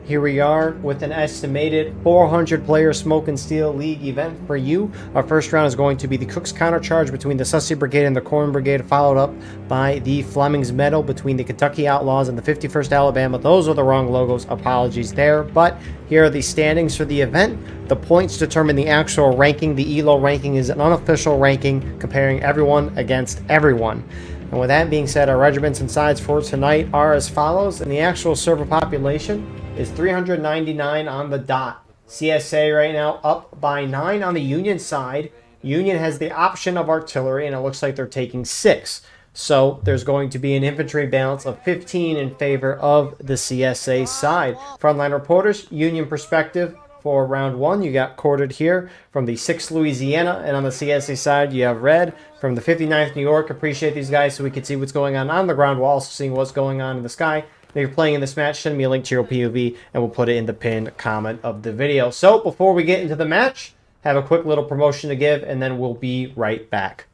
here we are with an estimated 400 player Smoke and Steel League event for you. Our first round is going to be the Cooke's Countercharge between the Sussy Brigade and the Corn Brigade, followed up by the Flemming's Meadow between the Kentucky Outlaws and the 51st Alabama. Those are the wrong logos, apologies there, but here are the standings for the event. The points determine the actual ranking. The ELO ranking is an unofficial ranking comparing everyone against everyone. And with that being said, our regiments and sides for tonight are as follows, and the actual server population is 399 on the dot. CSA right now up by 9 on the Union side. Union has the option of artillery, and it looks like they're taking 6. So there's going to be an infantry balance of 15 in favor of the CSA side. Frontline reporters, Union perspective for round 1. You got quartered here from the 6th Louisiana, and on the CSA side you have red from the 59th New York. Appreciate these guys so we can see what's going on the ground while also seeing what's going on in the sky. If you're playing in this match, send me a link to your POV and we'll put it in the pinned comment of the video. So before we get into the match, have a quick little promotion to give and then we'll be right back.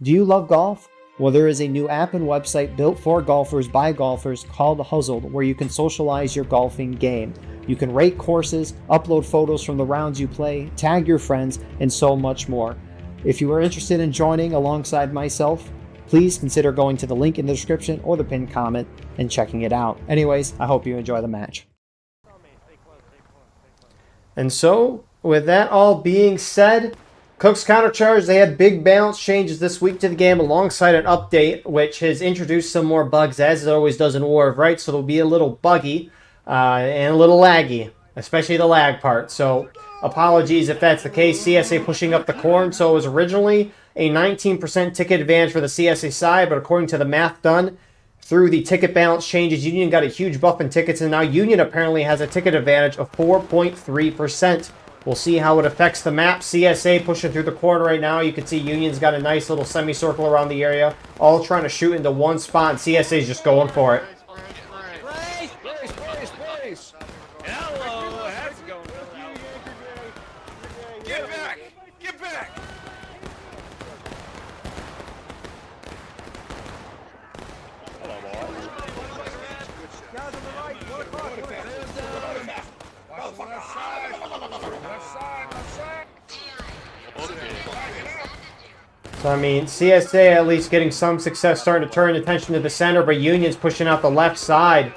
Do you love golf? Well, there is a new app and website built for golfers by golfers called Hozzld, where you can socialize your golfing game. You can rate courses, upload photos from the rounds you play, tag your friends, and so much more. If you are interested in joining alongside myself, please consider going to the link in the description or the pinned comment and checking it out. Anyways, I hope you enjoy the match. And so, with that all being said, Cooke's Countercharge, they had big balance changes this week to the game alongside an update which has introduced some more bugs, as it always does in War of Rights, so it'll be a little buggy and a little laggy, especially the lag part. So apologies if that's the case. CSA pushing up the corn, so it was originally a 19% ticket advantage for the CSA side, but according to the math done through the ticket balance changes, Union got a huge buff in tickets, and now Union apparently has a ticket advantage of 4.3%. We'll see how it affects the map. CSA pushing through the corner right now. You can see Union's got a nice little semicircle around the area, all trying to shoot into one spot, and CSA's just going for it. Hello, how's it going? Get back! Get back! So, I mean, CSA at least getting some success, starting to turn attention to the center, but Union's pushing out the left side.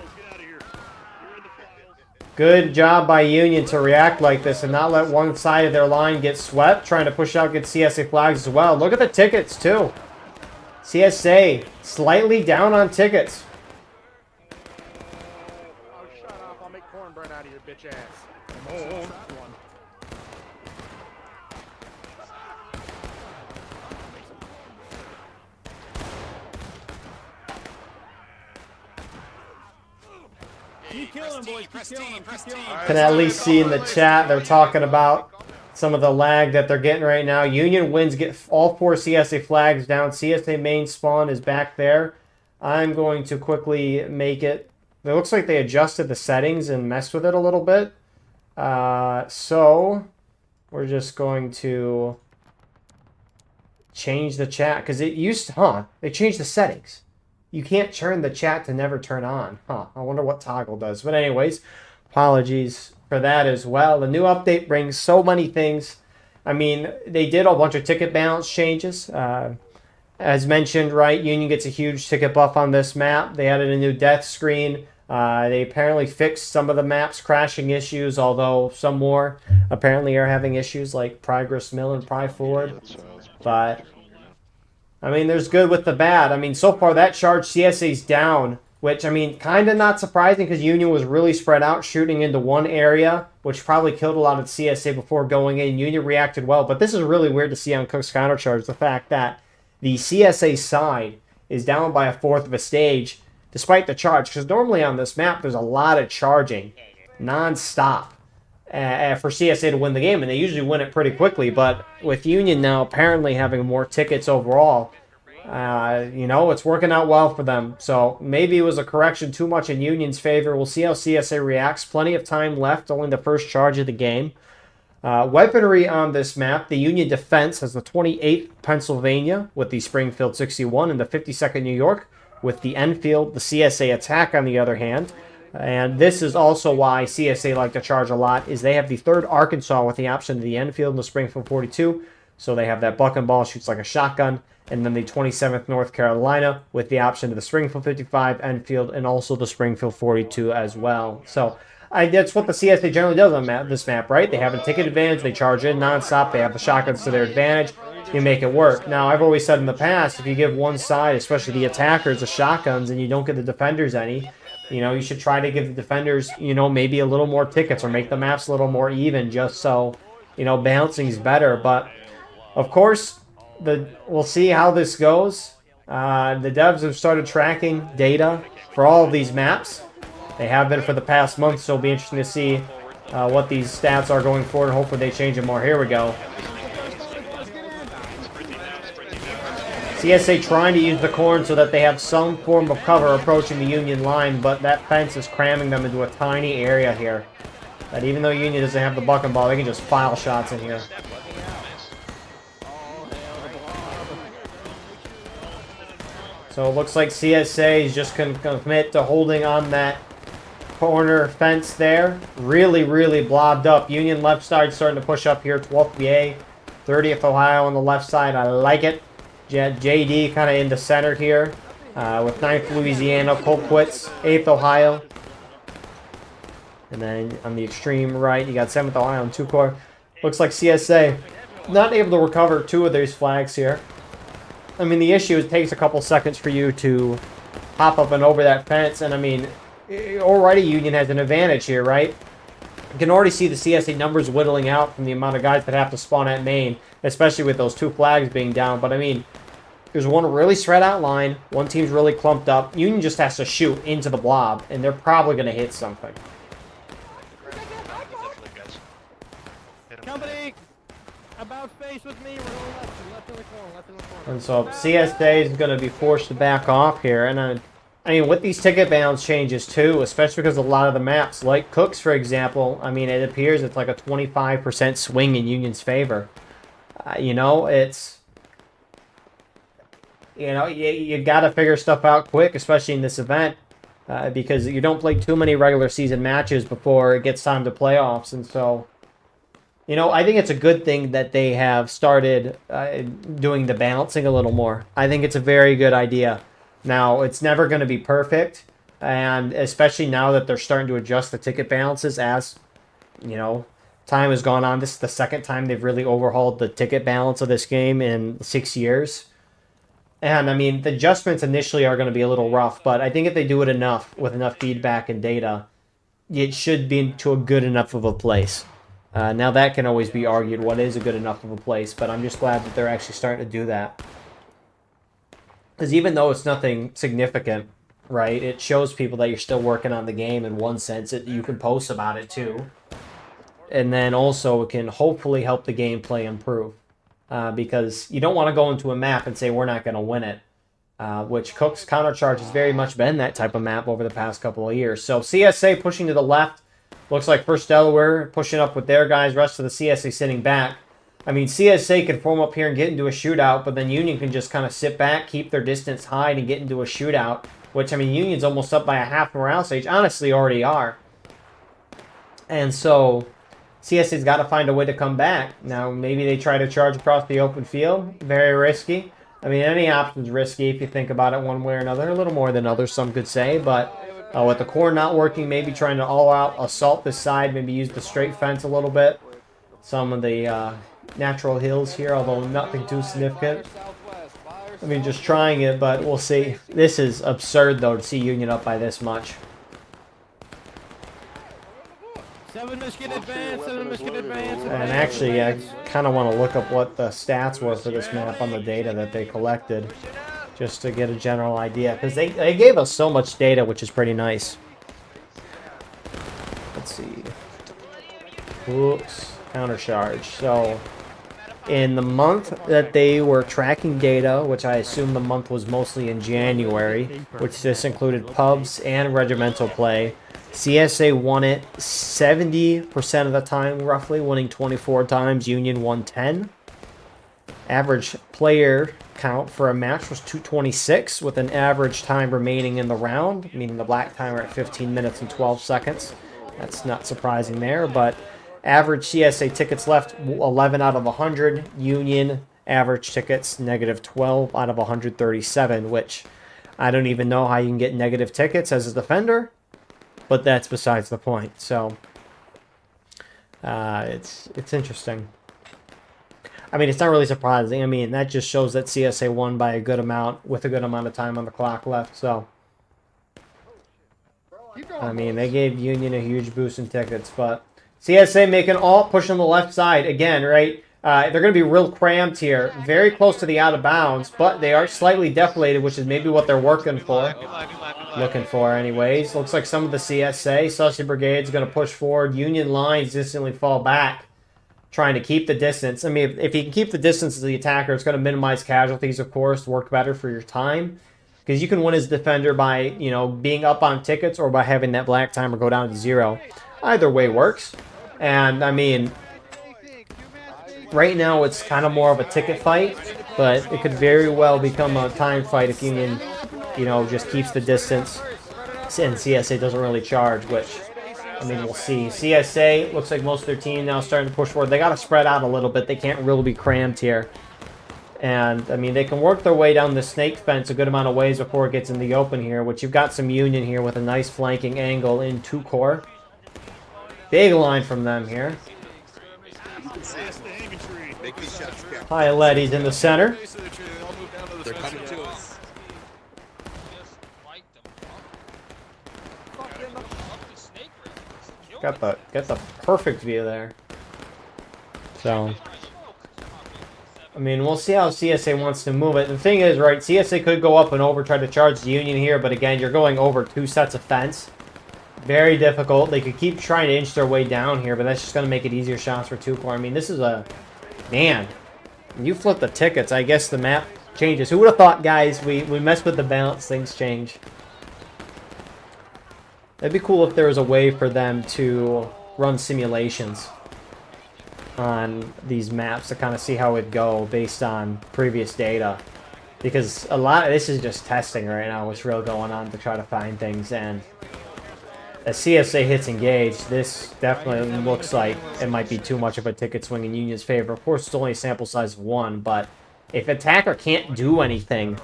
Good job by Union to react like this and not let one side of their line get swept, trying to push out good CSA flags as well. Look at the tickets, too. CSA slightly down on tickets. Oh, shut up. I'll make corn burn out of your bitch ass. Oh. Keep killing him, boys. Keep killing him. Keep killing him. Can at least see in the chat they're talking about some of the lag that they're getting right now. Union wins, get all 4 CSA flags down. CSA main spawn is back there. I'm going to quickly make it. It looks like they adjusted the settings and messed with it a little bit. So we're just going to change the chat because it used to, they changed the settings. You can't turn the chat to never turn on. I wonder what toggle does. But anyways, apologies for that as well. The new update brings so many things. I mean, they did a bunch of ticket balance changes. As mentioned, right, Union gets a huge ticket buff on this map. They added a new death screen. They apparently fixed some of the map's crashing issues, although some more apparently are having issues like Progress Mill and Pry Forward. But I mean, there's good with the bad. I mean, so far that charge CSA's down, which, I mean, kind of not surprising because Union was really spread out shooting into one area, which probably killed a lot of the CSA before going in. Union reacted well, but this is really weird to see on Cooke's Countercharge, the fact that the CSA side is down by a fourth of a stage despite the charge, because normally on this map there's a lot of charging non-stop for CSA to win the game, and they usually win it pretty quickly. But with Union now apparently having more tickets overall, you know, it's working out well for them. So maybe it was a correction too much in Union's favor. We'll see how CSA reacts. Plenty of time left, only the first charge of the game. Weaponry on this map, the Union defense has the 28th Pennsylvania with the Springfield 61 and the 52nd New York with the Enfield. The CSA attack, on the other hand, And this is also why CSA like to charge a lot, is they have the 3rd Arkansas with the option of the Enfield and the Springfield 42. So they have that buck and ball, shoots like a shotgun. And then the 27th North Carolina with the option of the Springfield 55, Enfield, and also the Springfield 42 as well. So that's what the CSA generally does on this map, right? They have a ticket advantage, they charge in nonstop, they have the shotguns to their advantage, you make it work. Now, I've always said in the past, if you give one side, especially the attackers, the shotguns, and you don't give the defenders any, you should try to give the defenders, maybe a little more tickets or make the maps a little more even just so, balancing's better. But, of course, we'll see how this goes. The devs have started tracking data for all of these maps. They have been for the past month, so it'll be interesting to see what these stats are going forward, and hopefully they change them more. Here we go. CSA trying to use the corn so that they have some form of cover approaching the Union line, but that fence is cramming them into a tiny area here. That even though Union doesn't have the buck and ball, they can just file shots in here. So it looks like CSA is just going to commit to holding on that corner fence there. Really, really blobbed up. Union left side starting to push up here. 12th VA, 30th Ohio on the left side. I like it. JD kind of in the center here with 9th Louisiana, Colquitt's, 8th Ohio. And then on the extreme right, you got 7th Ohio and 2 core. Looks like CSA not able to recover 2 of these flags here. I mean, the issue is it takes a couple seconds for you to hop up and over that fence. And, I mean, already Union has an advantage here, right? You can already see the CSA numbers whittling out from the amount of guys that have to spawn at main, especially with those 2 flags being down. But, I mean, there's one really spread out line. One team's really clumped up. Union just has to shoot into the blob, and they're probably going to hit something. Company, about face with me. We're going left in the corner, left in the corner. And so CSA is going to be forced to back off here. And I mean, with these ticket balance changes too, especially because a lot of the maps, like Cooke's, for example, I mean, it appears it's like a 25% swing in Union's favor. It's... you got to figure stuff out quick, especially in this event, because you don't play too many regular season matches before it gets time to playoffs. And so, I think it's a good thing that they have started doing the balancing a little more. I think it's a very good idea. Now, it's never going to be perfect, and especially now that they're starting to adjust the ticket balances as, time has gone on. This is the second time they've really overhauled the ticket balance of this game in 6 years. And, I mean, the adjustments initially are going to be a little rough, but I think if they do it enough, with enough feedback and data, it should be to a good enough of a place. Now, that can always be argued, what is a good enough of a place, but I'm just glad that they're actually starting to do that. Because even though it's nothing significant, right, it shows people that you're still working on the game in one sense. You can post about it, too. And then also, it can hopefully help the gameplay improve. Because you don't want to go into a map and say we're not going to win it, which Cooke's Countercharge has very much been that type of map over the past couple of years. So CSA pushing to the left, looks like First Delaware pushing up with their guys, rest of the CSA sitting back. I mean, CSA can form up here and get into a shootout, but then Union can just kind of sit back, keep their distance high, and get into a shootout, which, I mean, Union's almost up by a half morale stage, honestly already are. And so CSA's got to find a way to come back. Now, maybe they try to charge across the open field. Very risky. I mean, any option's risky if you think about it one way or another. A little more than others, some could say. But with the core not working, maybe trying to all-out assault this side. Maybe use the straight fence a little bit. Some of the natural hills here, although nothing too significant. I mean, just trying it, but we'll see. This is absurd, though, to see Union up by this much. 7 Michigan advance, 7 Michigan advance. And actually, I kind of want to look up what the stats were for this map on the data that they collected, just to get a general idea, because they gave us so much data, which is pretty nice. Let's see. Oops, Countercharge. So, in the month that they were tracking data, which I assume the month was mostly in January, which this included pubs and regimental play, CSA won it 70% of the time, roughly, winning 24 times. Union won 10. Average player count for a match was 226 with an average time remaining in the round, meaning the black timer at 15 minutes and 12 seconds. That's not surprising there, but average CSA tickets left 11 out of 100. Union average tickets negative 12 out of 137, which I don't even know how you can get negative tickets as a defender, but that's besides the point. So it's interesting. I mean, it's not really surprising. I mean, that just shows that CSA won by a good amount with a good amount of time on the clock left. So, I mean, they gave Union a huge boost in tickets, but CSA making all push on the left side again, right? They're going to be real cramped here, very close to the out of bounds, but they are slightly deflated, which is maybe what they're working for. Looking for, anyways. Looks like some of the CSA, Sussy Brigade's going to push forward. Union lines instantly fall back, trying to keep the distance. I mean, if you can keep the distance as the attacker, it's going to minimize casualties, of course, work better for your time. Because you can win as defender by, you know, being up on tickets or by having that black timer go down to 0. Either way works. And, I mean, right now it's kind of more of a ticket fight, but it could very well become a time fight if Union, you know, just keeps the distance and CSA doesn't really charge, which, I mean, we'll see. CSA, looks like most of their team now starting to push forward. They got to spread out a little bit. They can't really be crammed here. And, I mean, they can work their way down the snake fence a good amount of ways before it gets in the open here, which you've got some Union here with a nice flanking angle in 2 core. Big line from them here. Letty's in the center. They're coming to us. Got the perfect view there. So, I mean, we'll see how CSA wants to move it. The thing is, right, CSA could go up and over, try to charge the Union here, but again, you're going over 2 sets of fence. Very difficult. They could keep trying to inch their way down here, but that's just going to make it easier shots for 2 core. I mean, this is a... Man, you flip the tickets, I guess the map changes. Who would have thought, guys, we mess with the balance, things change. It'd be cool if there was a way for them to run simulations on these maps to kind of see how it'd go based on previous data. Because a lot of this is just testing right now, what's really going on to try to find things. And as CSA hits engage, this definitely looks like it might be too much of a ticket swing in Union's favor. Of course, it's only a sample size of 1, but if attacker can't do anything...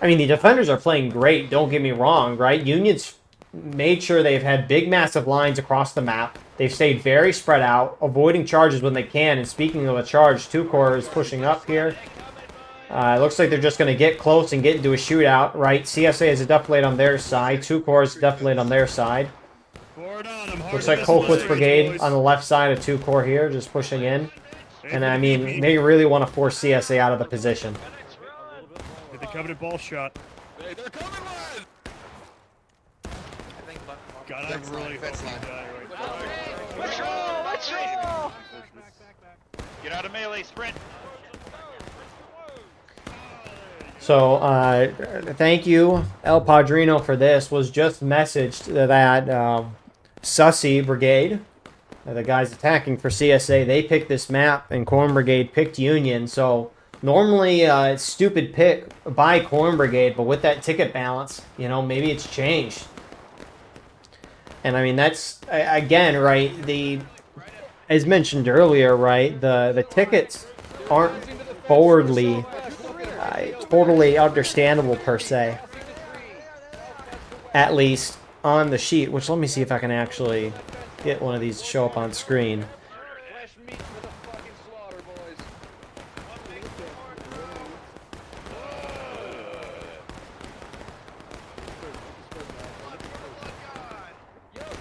I mean, the defenders are playing great, don't get me wrong, right? Union's made sure they've had big, massive lines across the map. They've stayed very spread out, avoiding charges when they can. And speaking of a charge, 2 core is pushing up here. It looks like they're just going to get close and get into a shootout, right? CSA is a deflate on their side. 2 core is a deflate on their side. Looks like Colquitt's Brigade on the left side of 2 core here, just pushing in. And I mean, they really want to force CSA out of the position. Get the coveted ball shot. Hey, they're coming, man! God, I really hope he died right Let's roll! Let's roll! Get out of melee, sprint! So, thank you, El Padrino, for this. Was just messaged that Sussy Brigade, the guys attacking for CSA, they picked this map, and Corn Brigade picked Union. So, normally, it's stupid pick by Corn Brigade, but with that ticket balance, you know, maybe it's changed. And, I mean, that's, again, right, as mentioned earlier, right, the tickets aren't forwardly... totally understandable per se, at least on the sheet, which let me see if I can actually get one of these to show up on screen.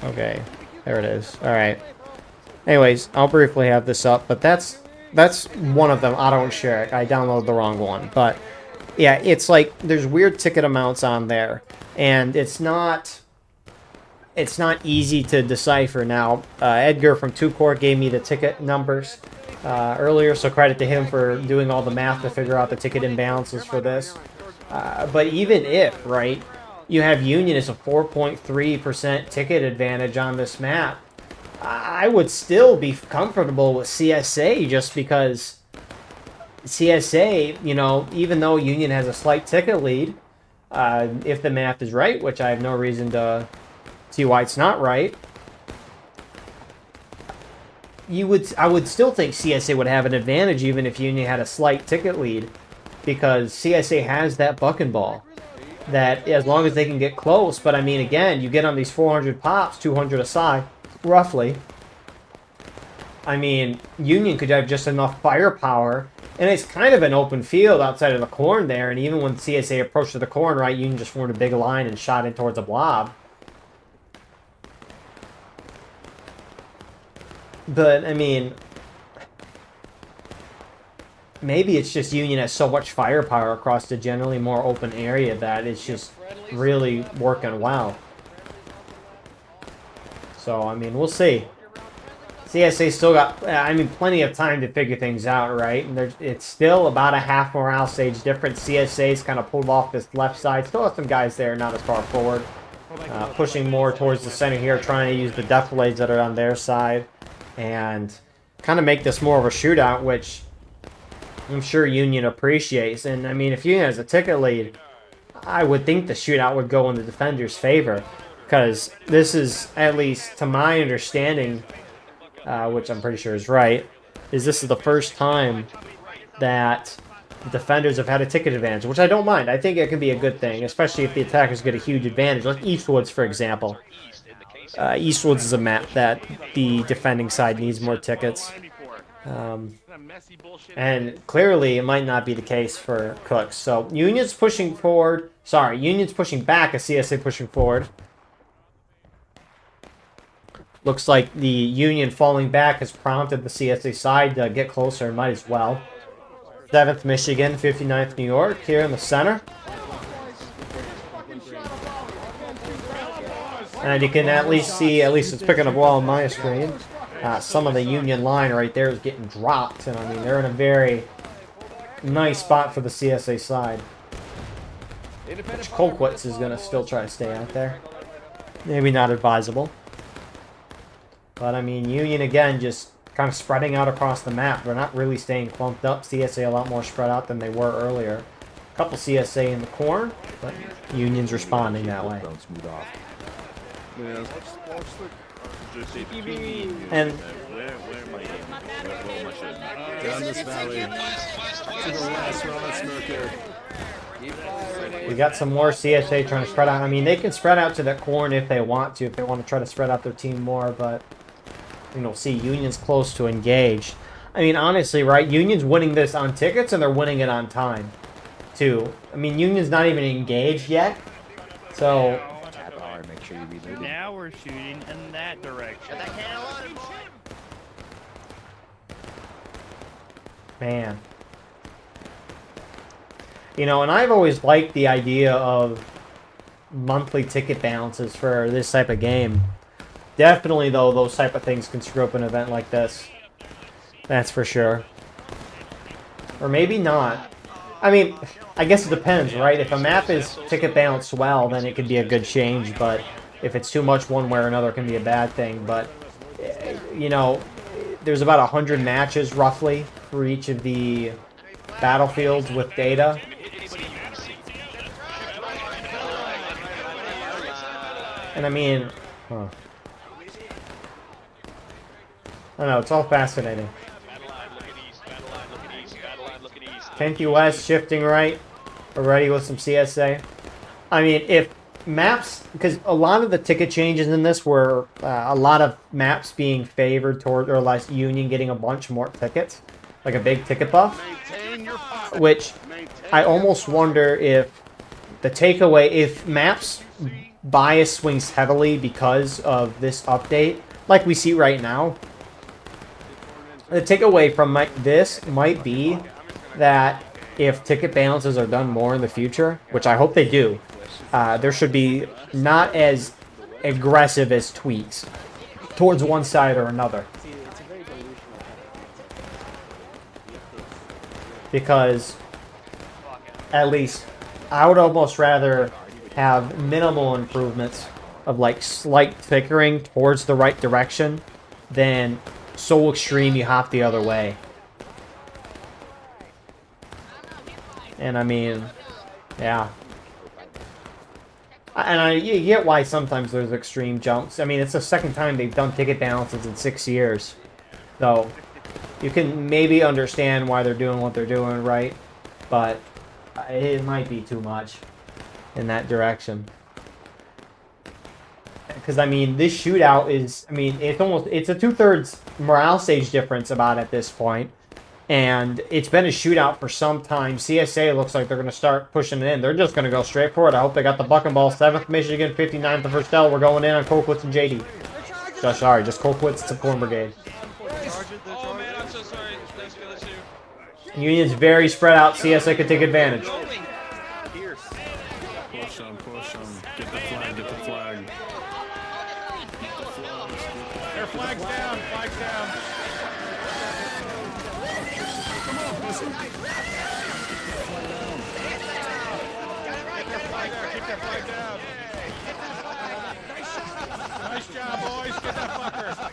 Okay, there it is. All right, anyways, I'll briefly have this up, but that's one of them. I don't share it. I downloaded the wrong one. But yeah, it's like there's weird ticket amounts on there, and it's not easy to decipher. Now, Edgar from 2 Core gave me the ticket numbers earlier, so credit to him for doing all the math to figure out the ticket imbalances for this. But even if, right, you have Union as a 4.3% ticket advantage on this map, I would still be comfortable with CSA just because CSA, you know, even though Union has a slight ticket lead, if the math is right, which I have no reason to see why it's not right, I would still think CSA would have an advantage even if Union had a slight ticket lead, because CSA has that bucking ball that as long as they can get close. But I mean, again, you get on these 400 pops, 200 aside, roughly. I mean, Union could have just enough firepower, and it's kind of an open field outside of the corn there, and even when CSA approached the corn, right, Union just formed a big line and shot in towards a blob. But, I mean, maybe it's just Union has so much firepower across the generally more open area that it's just really working well. So, I mean, we'll see. CSA still got, I mean, plenty of time to figure things out, right? And it's still about a half morale stage difference. CSA's kind of pulled off this left side. Still have some guys there, not as far forward. Pushing more towards the center here, trying to use the death blades that are on their side. And kind of make this more of a shootout, which I'm sure Union appreciates. And, I mean, if Union has a ticket lead, I would think the shootout would go in the defenders' favor. Because this is, at least to my understanding, which I'm pretty sure is right, is this is the first time that the defenders have had a ticket advantage, which I don't mind. I think it can be a good thing, especially if the attackers get a huge advantage, like Eastwoods, for example. Eastwoods is a map that the defending side needs more tickets. And clearly it might not be the case for Cooke. So Union's pushing forward. Sorry, Union's pushing back as CSA pushing forward. Looks like the Union falling back has prompted the CSA side to get closer, and might as well. 7th Michigan, 59th New York, here in the center. And you can at least see, at least it's picking up well on my screen, some of the Union line right there is getting dropped. And I mean, they're in a very nice spot for the CSA side. Which Colquitt's is going to still try to stay out there. Maybe not advisable. But, I mean, Union, again, just kind of spreading out across the map. They're not really staying clumped up. CSA a lot more spread out than they were earlier. A couple CSA in the corner, but Union's responding that way. And Down this valley to the last round smoker. we got some more CSA trying to spread out. I mean, they can spread out to that corn if they want to try to spread out their team more, but you know, see, Union's close to engaged. I mean, honestly, right, Union's winning this on tickets, and they're winning it on time, too. I mean, Union's not even engaged yet, so... Now we're shooting in that direction. Man. You know, and I've always liked the idea of monthly ticket balances for this type of game. Definitely, though, those type of things can screw up an event like this. That's for sure. Or maybe not. I mean, I guess it depends, right? If a map is ticket balanced well, then it could be a good change, but if it's too much one way or another, it can be a bad thing. But, you know, there's about 100 matches, roughly, for each of the battlefields with data. And, I mean... Huh. I don't know, it's all fascinating. 10th West shifting right already with some CSA. I mean, if maps, because a lot of the ticket changes in this were a lot of maps being favored toward, or like Union getting a bunch more tickets, like a big ticket buff, which I almost wonder if the takeaway, if maps bias swings heavily because of this update, like we see right now, the takeaway from this might be that if ticket balances are done more in the future, which I hope they do, there should be not as aggressive as tweaks towards one side or another. Because, at least, I would almost rather have minimal improvements of like slight tickering towards the right direction than so extreme you hop the other way. And I mean, yeah. And you get why sometimes there's extreme jumps. I mean, it's the second time they've done ticket balances in 6 years. So, you can maybe understand why they're doing what they're doing, right? But it might be too much in that direction. Because, I mean, this shootout is, I mean, it's a 2/3 morale stage difference about at this point. And it's been a shootout for some time. CSA looks like they're going to start pushing it in. They're just going to go straight for it. I hope they got the buck and ball. 7th Michigan, 59th of Verstell. We're going in on Colquitt's and JD. Just Colquitt's to Corn Brigade. Oh man, I'm so sorry. Thanks for the two. Union's very spread out. CSA could take advantage. Push them, push them. Get the flag, get the flag. Their flag's down, flag's down. Keep that flag down. Nice job, boys. Get that fucker.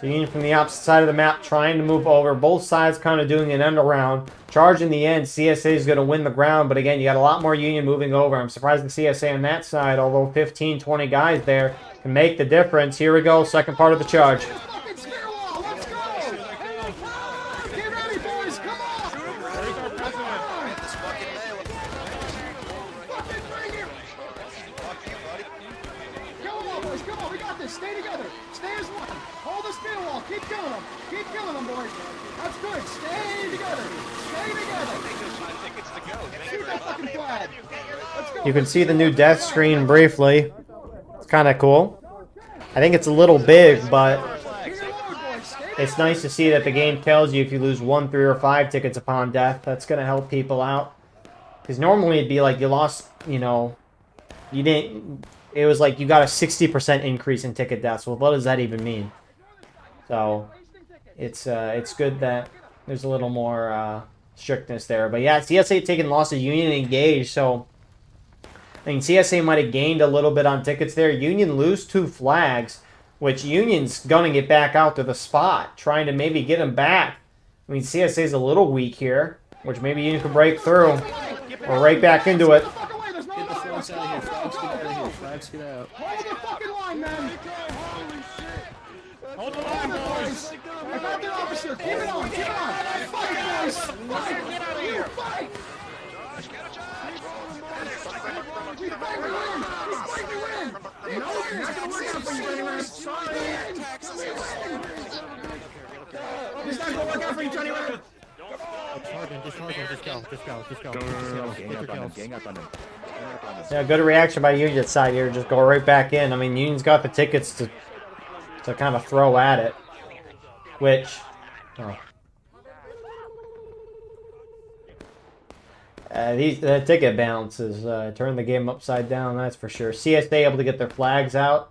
So Union from the opposite side of the map trying to move over. Both sides kind of doing an end around. Charge in the end. CSA is going to win the ground. But again, you got a lot more Union moving over. I'm surprised the CSA on that side, although 15, 20 guys there can make the difference. Here we go. Second part of the charge. Stay together. Stay as one. Hold the spear wall. Keep killing them. Keep killing them, boys. That's good. Stay together. Stay together. Shoot that fucking flag. Let's go. You can see the new death screen briefly. It's kind of cool. I think it's a little big, but it's nice to see that the game tells you if you lose 1, 3, or 5 tickets upon death. That's going to help people out. Because normally it'd be like you lost, you know, you didn't... It was like you got a 60% increase in ticket deaths. Well, what does that even mean? So, it's good that there's a little more strictness there. But yeah, CSA taking losses, Union engaged. So, I mean, CSA might have gained a little bit on tickets there. Union lose 2 flags, which Union's gonna get back out to the spot, trying to maybe get them back. I mean, CSA's a little weak here, which maybe Union can break through. Or right back into it. Get the flags out of here. Flags get out of here. Flags get out. Hold the fucking line, man. Hold the line, boys. I got the officer. Keep it on. Keep it on. Fight, boys. Fight. Get out of here. Fight. We fight, we win. We fight, we win. No, you're not going to work out for you, Johnny Winner. Sorry. We win. It's not going to work out for you, Johnny Winner. Just go. Gang up on them. Yeah, good reaction by Union's side here. Just go right back in. I mean, Union's got the tickets to kind of throw at it. Which... Oh. The ticket balances turn the game upside down, that's for sure. CSA able to get their flags out.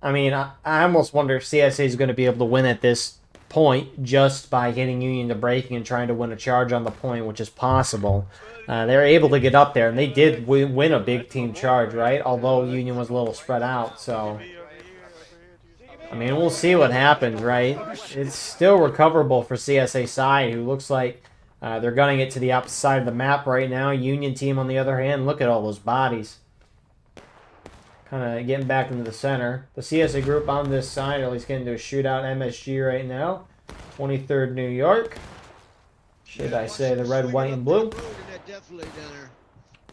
I mean, I almost wonder if CSA is going to be able to win at this point just by getting Union to breaking and trying to win a charge on the point, which is possible. They're able to get up there, and they did win a big team charge, right? Although Union was a little spread out, so... I mean, we'll see what happens, right? It's still recoverable for CSA side, who looks like they're gunning it to the opposite side of the map right now. Union team, on the other hand, look at all those bodies. Kind of getting back into the center. The CSA group on this side, at least getting into a shootout MSG right now. 23rd New York. Should I say the red, white, and blue?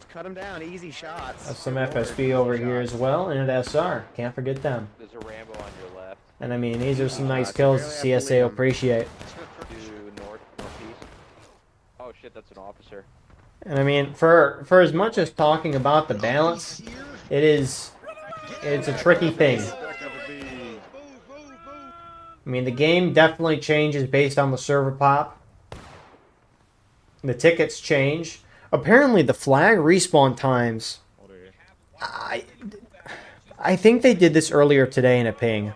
Cut them down, easy shots. Have some FSB over here as well, and an SR. Can't forget them. There's a Rambo on your left. And I mean, these are some nice kills CSA will appreciate. Due northeast. Oh shit, that's an officer. And I mean, for as much as talking about the balance, it's a tricky thing. I mean, the game definitely changes based on the server pop. The tickets change. Apparently, the flag respawn times... I think they did this earlier today in a ping.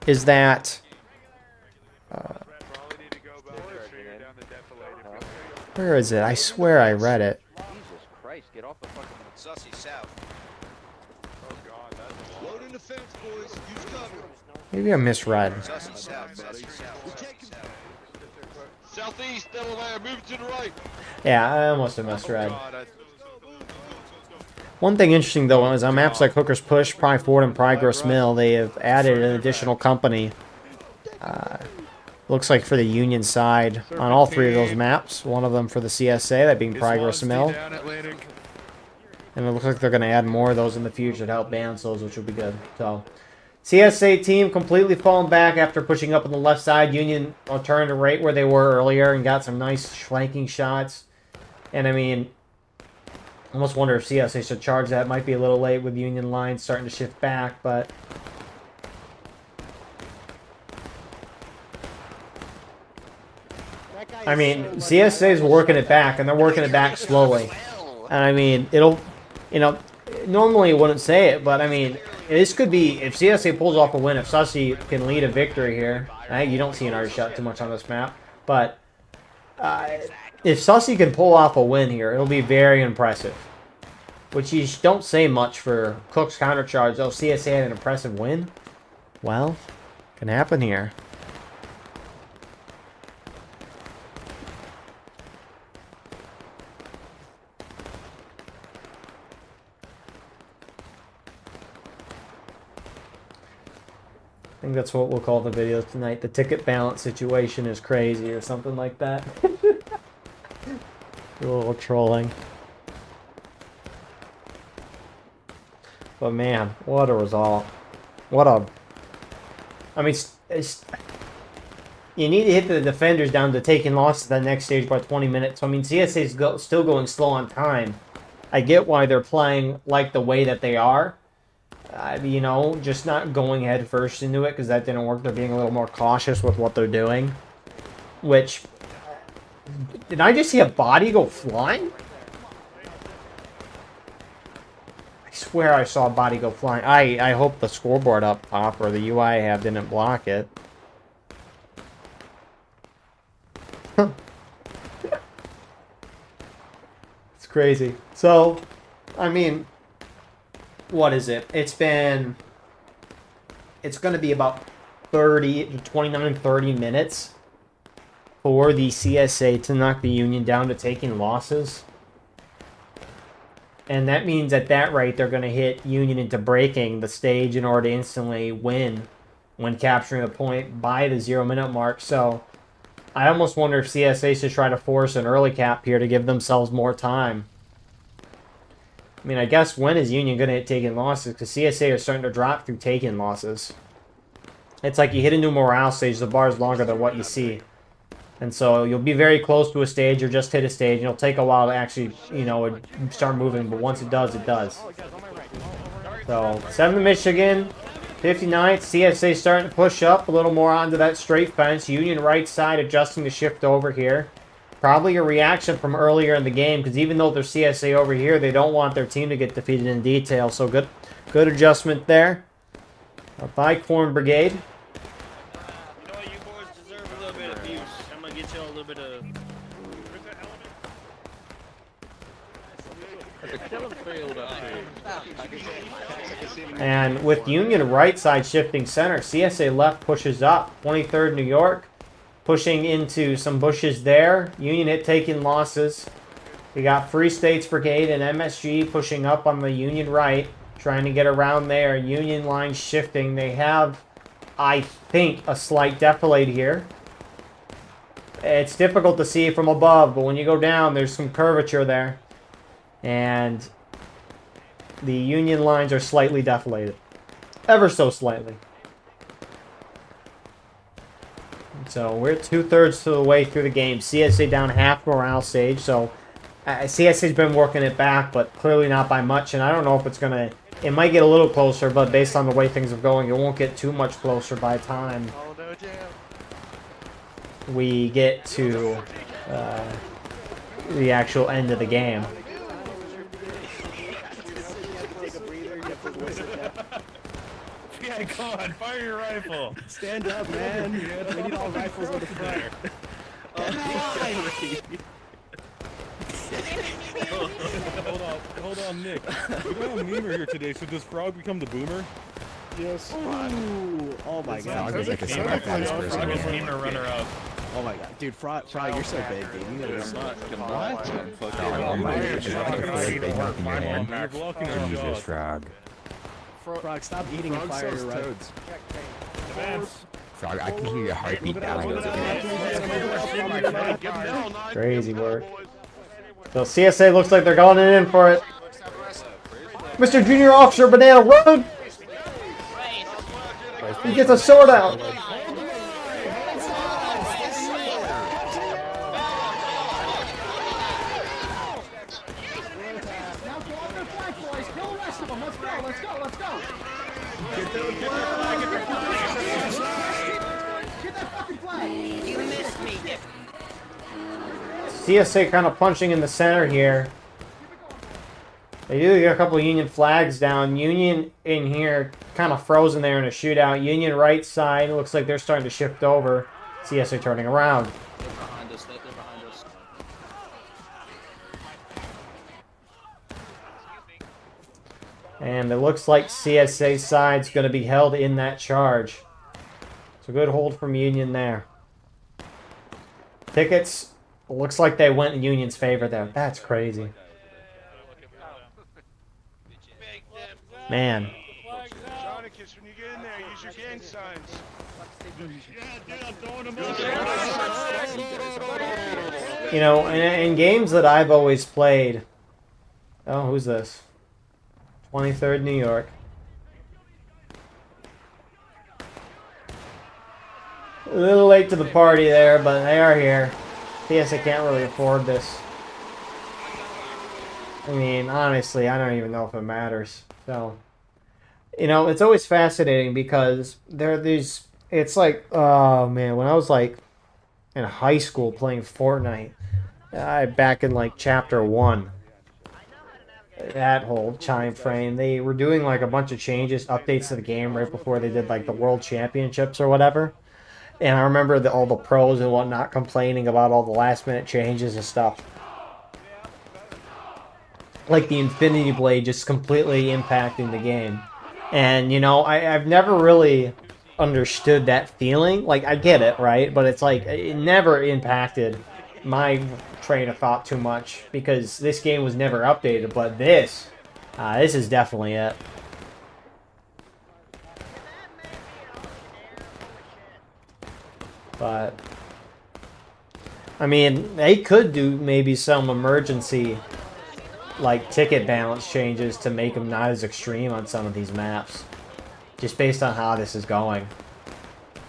Is that... where is it? I swear I read it. Jesus Christ, get off the fucking... Sussy South. Loading the fence, boys. Use cover. Maybe I misread. Southeast, Delaware, move to the right. Yeah, I almost have misread. One thing interesting though is on maps like Hooker's Push, Pry Ford, and Progress Mill, they have added an additional company. Looks like for the Union side on all three of those maps. One of them for the CSA, that being Progress Mill. And it looks like they're going to add more of those in the future to help balance those, which will be good. So, CSA team completely falling back after pushing up on the left side. Union returned to right where they were earlier and got some nice flanking shots. And I mean, I almost wonder if CSA should charge that. Might be a little late with Union lines starting to shift back, but I mean, CSA is working it back, and they're working it back slowly. And I mean, it'll, you know, normally I wouldn't say it, but I mean, this could be, if CSA pulls off a win, if Sussy can lead a victory here, you don't see an arty shot too much on this map, but if Sussy can pull off a win here, it'll be very impressive. Which you don't say much for Cooke's Countercharge. Oh, CSA had an impressive win? Well, can happen here. I think that's what we'll call the video tonight. The ticket balance situation is crazy or something like that. A little trolling. But man, what a result. What a... I mean, you need to hit the defenders down to taking losses to the next stage by 20 minutes. So, I mean, CSA is still going slow on time. I get why they're playing like the way that they are. You know, just not going head first into it because that didn't work. They're being a little more cautious with what they're doing. Which... Did I just see a body go flying? I swear I saw a body go flying. I hope the scoreboard up top or the UI I have didn't block it. It's crazy. So, I mean, what is it? It's going to be about 29-30 minutes for the CSA to knock the Union down to taking losses. And that means at that rate, they're going to hit Union into breaking the stage in order to instantly win when capturing a point by the 0-minute mark. So I almost wonder if CSA should try to force an early cap here to give themselves more time. I mean, I guess when is Union going to hit taking losses? Because CSA are starting to drop through taking losses. It's like you hit a new morale stage, the bar is longer than what you see. And so you'll be very close to a stage or just hit a stage. And it'll take a while to actually, you know, start moving. But once it does, it does. So 7th Michigan, 59th. CSA starting to push up a little more onto that straight fence. Union right side adjusting to shift over here. Probably a reaction from earlier in the game. Because even though they're CSA over here, they don't want their team to get defeated in detail. So good adjustment there by Corn Brigade. And with Union right side shifting center, CSA left pushes up. 23rd New York pushing into some bushes there. Union hit taking losses. We got Free States Brigade and MSG pushing up on the Union right, trying to get around there. Union line shifting. They have, I think, a slight defilade here. It's difficult to see from above, but when you go down, there's some curvature there. And the Union lines are slightly deflated. Ever so slightly. So we're 2/3 to the way through the game. CSA down half morale stage. So CSA's been working it back, but clearly not by much. And I don't know if it's going to... It might get a little closer, but based on the way things are going, it won't get too much closer by the time we get to the actual end of the game. Yeah, come on, fire your rifle. Stand up, man. We need all rifles on the front. Hold hold on, Nick. We don't have Memer here today, so does Frog become the boomer? Yes. Ooh, oh my god. Sounds like a semi-finals person. Memer runner-up. Oh my god. Dude, Frog, you're so big, dude. You gotta What? Oh my god. You're blocking our Jesus, shot. Frog. Frog, stop eating a fire right. Frog, I can hear your heartbeat down. Crazy work. So CSA looks like they're going in for it. Mr. Junior Officer Banana, run! He gets a sword out. Now go on their flank, boys. Kill the rest of them. Let's go. Let's go. Let's go. Get that fucking flag. You missed me. CSA kind of punching in the center here. They do get a couple of Union flags down. Union in here kind of frozen there in a shootout. Union right side looks like they're starting to shift over. CSA turning around. They're behind us. They're behind us. And it looks like CSA side's going to be held in that charge. It's a good hold from Union there. Tickets, looks like they went in Union's favor there. That's crazy. Man. Jonicus, when you get in there, use your gang signs. You know, in games that I've always played... Oh, who's this? 23rd New York. A little late to the party there, but they are here. PSA can't really afford this. I mean, honestly, I don't even know if it matters. So, you know, it's always fascinating because there are these... It's like, oh man, when I was like in high school playing Fortnite, back in like Chapter 1, that whole time frame, they were doing like a bunch of changes, updates to the game right before they did like the World Championships or whatever. And I remember all the pros and whatnot complaining about all the last minute changes and stuff. Like the Infinity Blade just completely impacting the game. And, you know, I've never really understood that feeling. Like, I get it, right? But it's like, it never impacted my train of thought too much because this game was never updated. But this is definitely it. But, I mean, they could do maybe some emergency like ticket balance changes to make them not as extreme on some of these maps, just based on how this is going.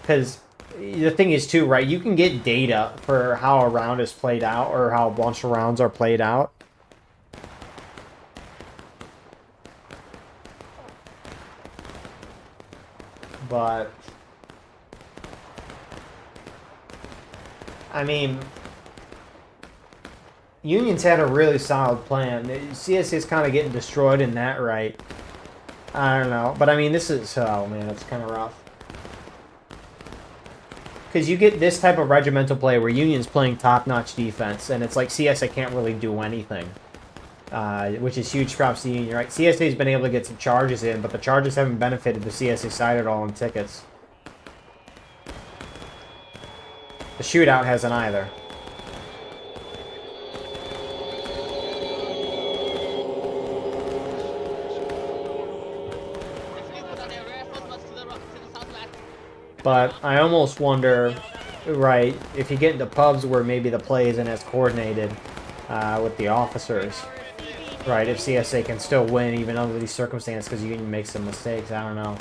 Because the thing is too, right, you can get data for how a round is played out or how a bunch of rounds are played out. But I mean, Union's had a really solid plan. CS is kind of getting destroyed in that, right? I don't know. But I mean, this is... Oh, man, it's kind of rough. Because you get this type of regimental play where Union's playing top-notch defense, and it's like CSA can't really do anything. Which is huge props to Union, right? CSA's been able to get some charges in, but the charges haven't benefited the CSA side at all in tickets. The shootout hasn't either. But I almost wonder, right, if you get into pubs where maybe the play isn't as coordinated with the officers, right, if CSA can still win even under these circumstances because Union makes some mistakes, I don't know.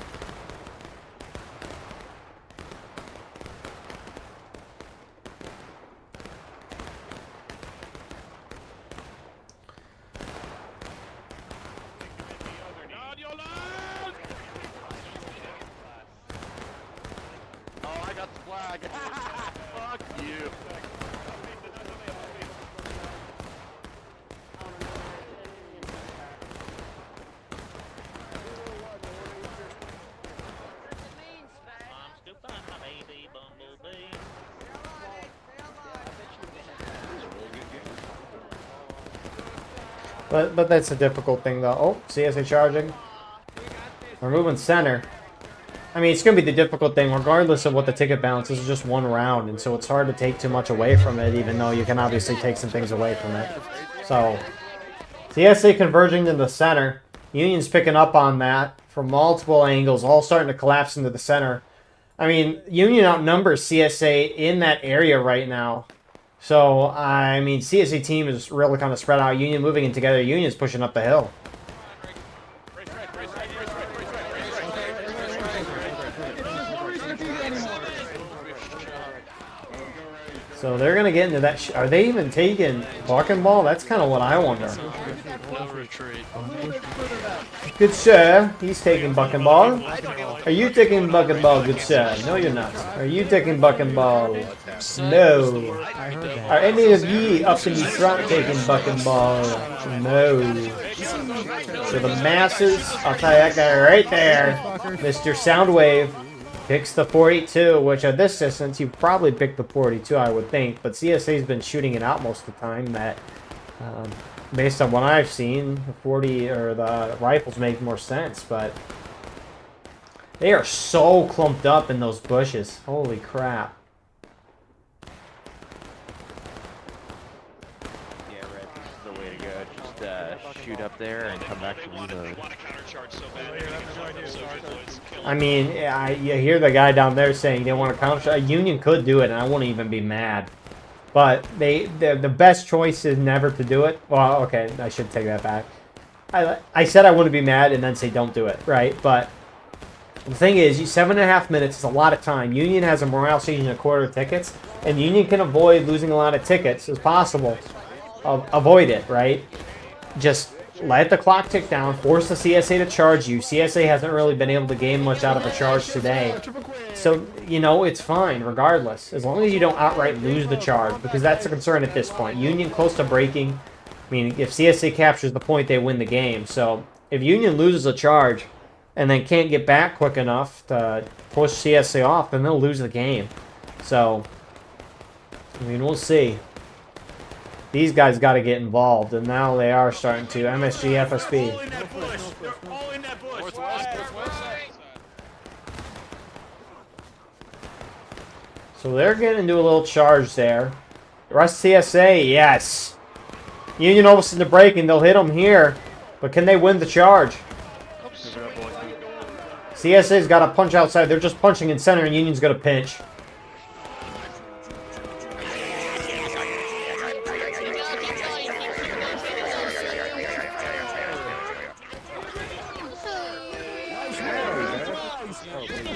But that's a difficult thing, though. Oh, CSA charging. We're moving center. I mean, it's going to be the difficult thing, regardless of what the ticket balance is, just one round, and so it's hard to take too much away from it, even though you can obviously take some things away from it. So, CSA converging to the center. Union's picking up on that from multiple angles, all starting to collapse into the center. I mean, Union outnumbers CSA in that area right now. So, I mean, CSA team is really kind of spread out. Union moving in together. Union's pushing up the hill. So they're going to get into that. Are they even taking bucking ball? That's kind of what I wonder. Good sir. He's taking bucking ball. Are you taking bucking ball, good sir? No, you're not. Are you taking bucking ball? No. Are any of ye up in the front taking bucking ball? No. So the masses, I'll tell you that guy right there, Mr. Soundwave, picks the 42, which at this distance, you probably pick the 42, I would think. But CSA's been shooting it out most of the time. That, based on what I've seen, the 40 or the rifles make more sense. But they are so clumped up in those bushes. Holy crap. Yeah, Red, this is the way to go. Just shoot up there and come back to reload. I mean, you hear the guy down there saying they want to counter. Union could do it, and I wouldn't even be mad. But the best choice is never to do it. Well, okay, I should take that back. I said I wouldn't be mad and then say don't do it, right? But the thing is, 7.5 minutes is a lot of time. Union has a morale siege and a quarter of tickets, and Union can avoid losing a lot of tickets as possible. Avoid it, right? Just let the clock tick down, force the CSA to charge you. CSA hasn't really been able to gain much out of a charge today. So, you know, it's fine regardless. As long as you don't outright lose the charge, because that's a concern at this point. Union close to breaking. I mean, if CSA captures the point, they win the game. So, if Union loses a charge and then can't get back quick enough to push CSA off, then they'll lose the game. So, I mean, we'll see. These guys got to get involved, and now they are starting to. MSG, FSB. So they're getting into a little charge there. The rest CSA, yes. Union almost into breaking. They'll hit them here, but can they win the charge? CSA's got to punch outside. They're just punching in center, and Union's going to pinch.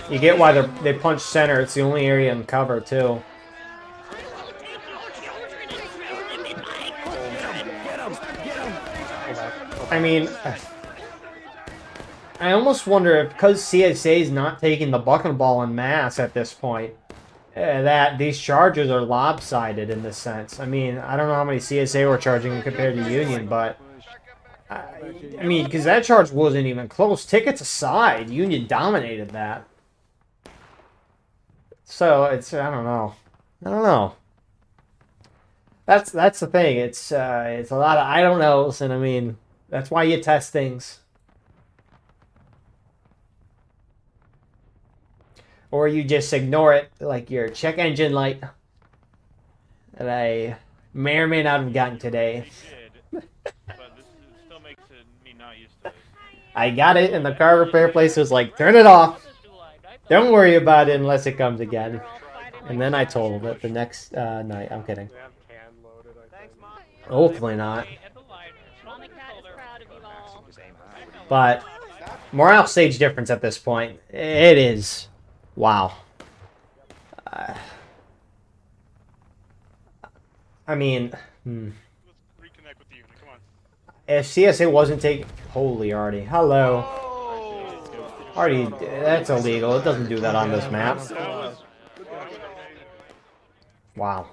You get why they punch center. It's the only area in cover, too. I mean, I almost wonder if, because CSA is not taking the bucking ball en masse at this point, that these charges are lopsided in this sense. I mean, I don't know how many CSA were charging compared to Union, but I mean, because that charge wasn't even close. Tickets aside, Union dominated that. So it's I don't know. That's the thing. It's a lot of I don't knows, and I mean that's why you test things. Or you just ignore it like your check engine light that I may or may not have gotten today. I got it, and the car repair place was like, turn it off. Don't worry about it unless it comes again. And then I told him it the next night. I'm kidding. Hopefully not. But morale stage difference at this point. It is. Wow. I mean, if CSA wasn't taking... Holy Artie. Hello. Artie, that's illegal. It doesn't do that on this map. Wow.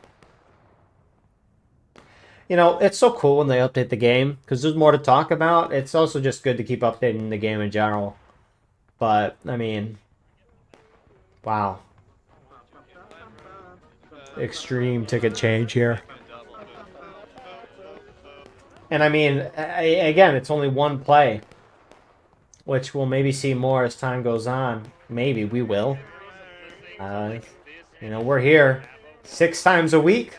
You know, it's so cool when they update the game, because there's more to talk about. It's also just good to keep updating the game in general. But, I mean... Wow. Extreme ticket change here. And I mean, again, it's only one play, which we'll maybe see more as time goes on. Maybe we will. You know, we're here 6 times a week,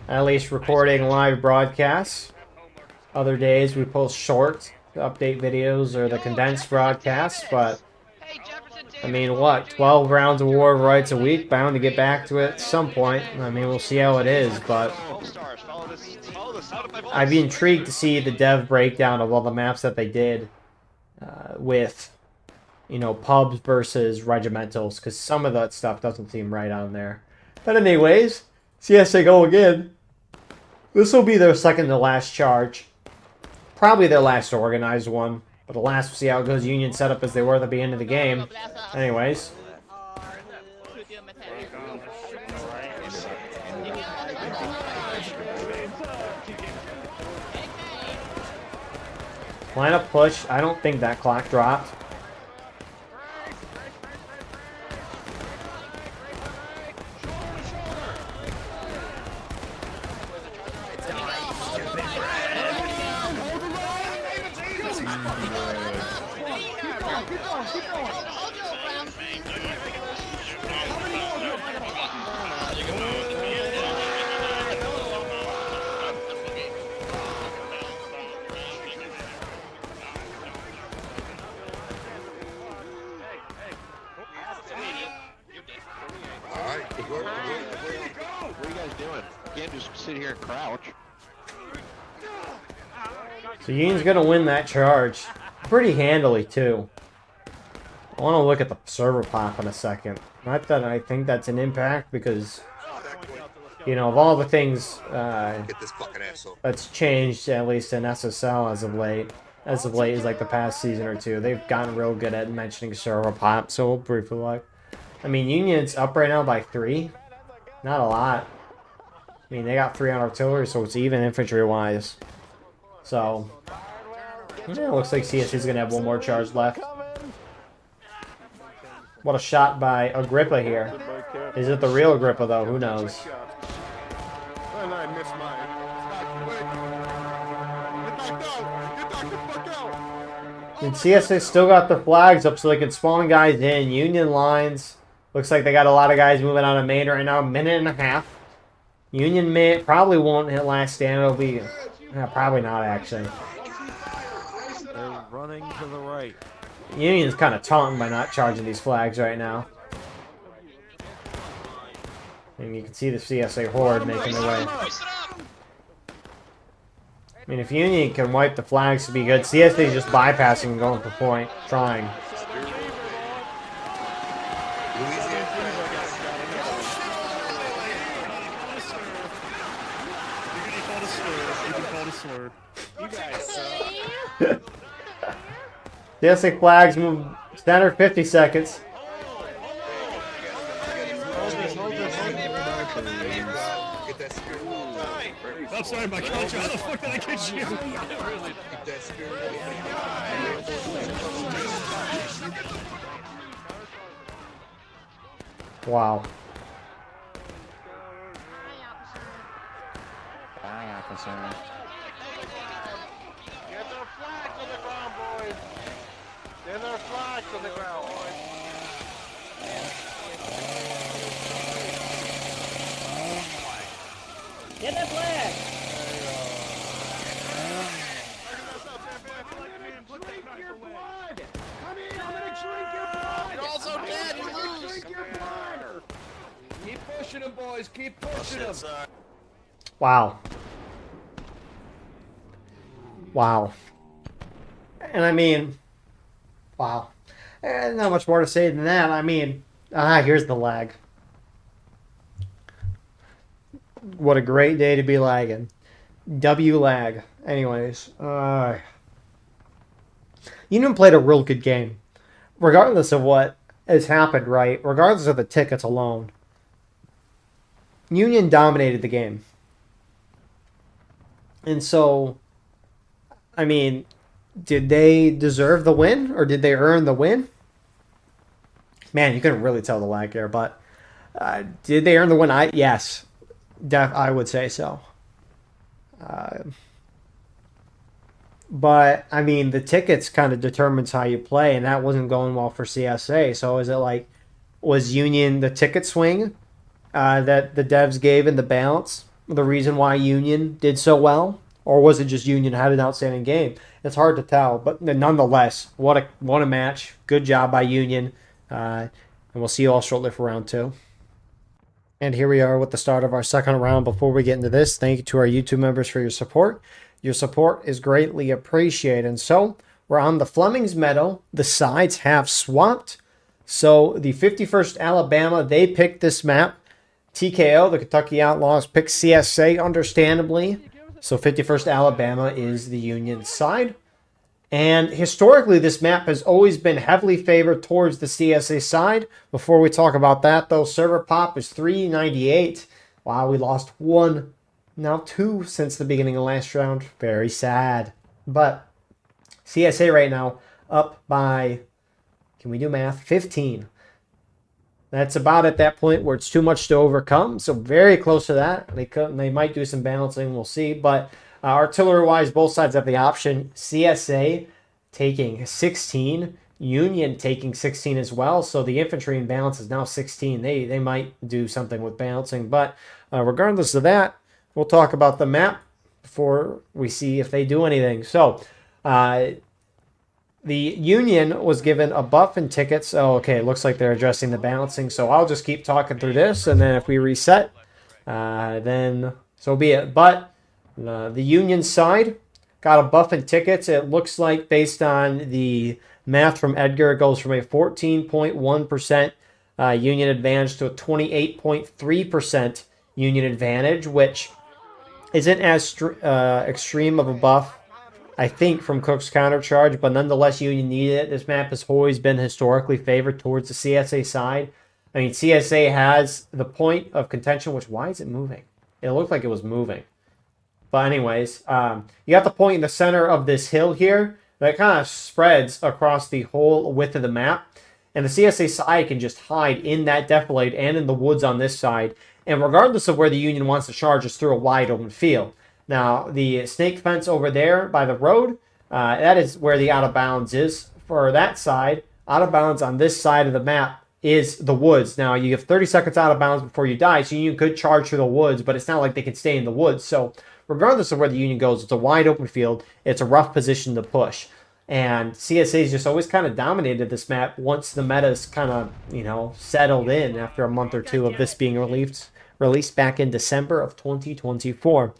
at least recording live broadcasts. Other days we post short update videos or the condensed broadcasts, but I mean, what, 12 rounds of War of Rights a week? Bound to get back to it at some point. I mean, we'll see how it is, but I'd be intrigued to see the dev breakdown of all the maps that they did with, you know, pubs versus regimentals, because some of that stuff doesn't seem right on there. But anyways, CSGO again. This will be their second to last charge. Probably their last organized one. But the last, we'll see how it goes. Union set up as they were at the beginning of the game. Anyways. Lineup push. I don't think that clock dropped. Sit here and crouch. So Union's going to win that charge pretty handily, too. I want to look at the server pop in a second. Not that I think that's an impact, because, you know, of all the things that's changed, at least in SSL as of late is like the past season or two, they've gotten real good at mentioning server pop, so we'll briefly look. I mean, Union's up right now by 3. Not a lot. I mean, they got 3 on artillery, so it's even infantry-wise. So, yeah, it looks like CSC is going to have one more charge left. What a shot by Agrippa here. Is it the real Agrippa, though? Who knows? And CSC still got their flags up so they can spawn guys in. Union lines. Looks like they got a lot of guys moving out of main right now. 1.5 minutes. Union may probably won't hit last stand. It'll be probably not actually. They're running to the right. Union's kind of taunting by not charging these flags right now. And you can see the CSA horde making their way. I mean, if Union can wipe the flags to be good, CSA is just bypassing and going for point, trying. CSA flags move standard 50 seconds. I'm sorry, my coach. How the fuck did I get you? Wow. Aye, officer. Get their flags on the ground, boys. Get their flags on the ground, boys. Get that flag! Drink your blood! Come in, I'm gonna drink your blood! You're also dead, you lose! Drink your blood! Keep pushing them, boys. Keep pushing them. Wow. Wow. And I mean, wow. Not much more to say than that. I mean, here's the lag. What a great day to be lagging. W lag. Anyways, Union played a real good game. Regardless of what has happened, right? Regardless of the tickets alone. Union dominated the game. And so, I mean, did they deserve the win? Or did they earn the win? Man, you couldn't really tell the lag there, but did they earn the win? Yes. I would say so. But I mean, the tickets kind of determines how you play, and that wasn't going well for CSA. So is it like, was Union the ticket swing that the devs gave in the balance the reason why Union did so well, or was it just Union had an outstanding game? It's hard to tell, but nonetheless, what a match! Good job by Union, and we'll see you all shortly for round 2. And here we are with the start of our second round. Before we get into this, thank you to our YouTube members for your support. Your support is greatly appreciated. And so we're on the Flemming's Meadow. The sides have swapped. So the 51st Alabama, they picked this map. TKO, the Kentucky Outlaws, picked CSA, understandably. So 51st Alabama is the Union side. And historically, this map has always been heavily favored towards the CSA side. Before we talk about that, though, server pop is 398. Wow, we lost 1, now 2 since the beginning of last round. Very sad. But CSA right now up by, can we do math? 15. That's about at that point where it's too much to overcome. So very close to that. They might do some balancing. We'll see. But artillery-wise, both sides have the option. CSA taking 16. Union taking 16 as well. So the infantry in balance is now 16. They might do something with balancing. But regardless of that, we'll talk about the map before we see if they do anything. So the Union was given a buff and tickets. Oh, okay. It looks like they're addressing the balancing. So I'll just keep talking through this. And then if we reset, then so be it. But the Union side got a buff and tickets. It looks like based on the math from Edgar, it goes from a 14.1% Union advantage to a 28.3% Union advantage, which isn't as extreme of a buff, I think, from Cooke's Countercharge, but nonetheless, Union needed it. This map has always been historically favored towards the CSA side. I mean, CSA has the point of contention, which, why is it moving? It looked like it was moving. But anyways, you got the point in the center of this hill here that kind of spreads across the whole width of the map. And the CSA side can just hide in that defilade and in the woods on this side. And regardless of where the Union wants to charge, it's through a wide open field. Now, the snake fence over there by the road, that is where the out of bounds is. For that side, out of bounds on this side of the map is the woods. Now, you have 30 seconds out of bounds before you die, so you could charge through the woods, but it's not like they can stay in the woods. So regardless of where the Union goes, it's a wide open field. It's a rough position to push. And CSA's just always kind of dominated this map once the meta's kind of, settled in after a month or two of this being released back in December of 2024.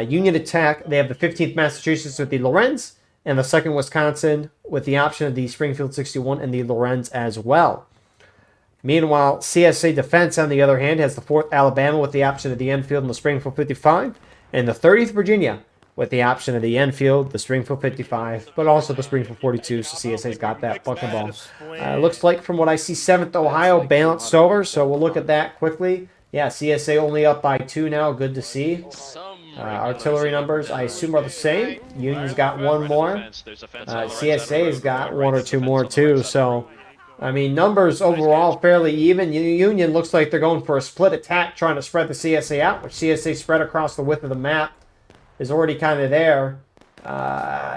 Union attack, they have the 15th Massachusetts with the Lorenz, and the 2nd Wisconsin with the option of the Springfield 61 and the Lorenz as well. Meanwhile, CSA defense, on the other hand, has the 4th Alabama with the option of the Enfield and the Springfield 55, and the 30th Virginia with the option of the Enfield, the Springfield 55, but also the Springfield 42, so CSA's got that bucking ball. Looks like, from what I see, 7th Ohio balanced over, so we'll look at that quickly. Yeah, CSA only up by 2 now, good to see. Artillery numbers, I assume, are the same. Union's got 1 more. CSA's got 1 or 2 more, too, so I mean, numbers overall fairly even. Union looks like they're going for a split attack, trying to spread the CSA out, which CSA spread across the width of the map is already kind of there.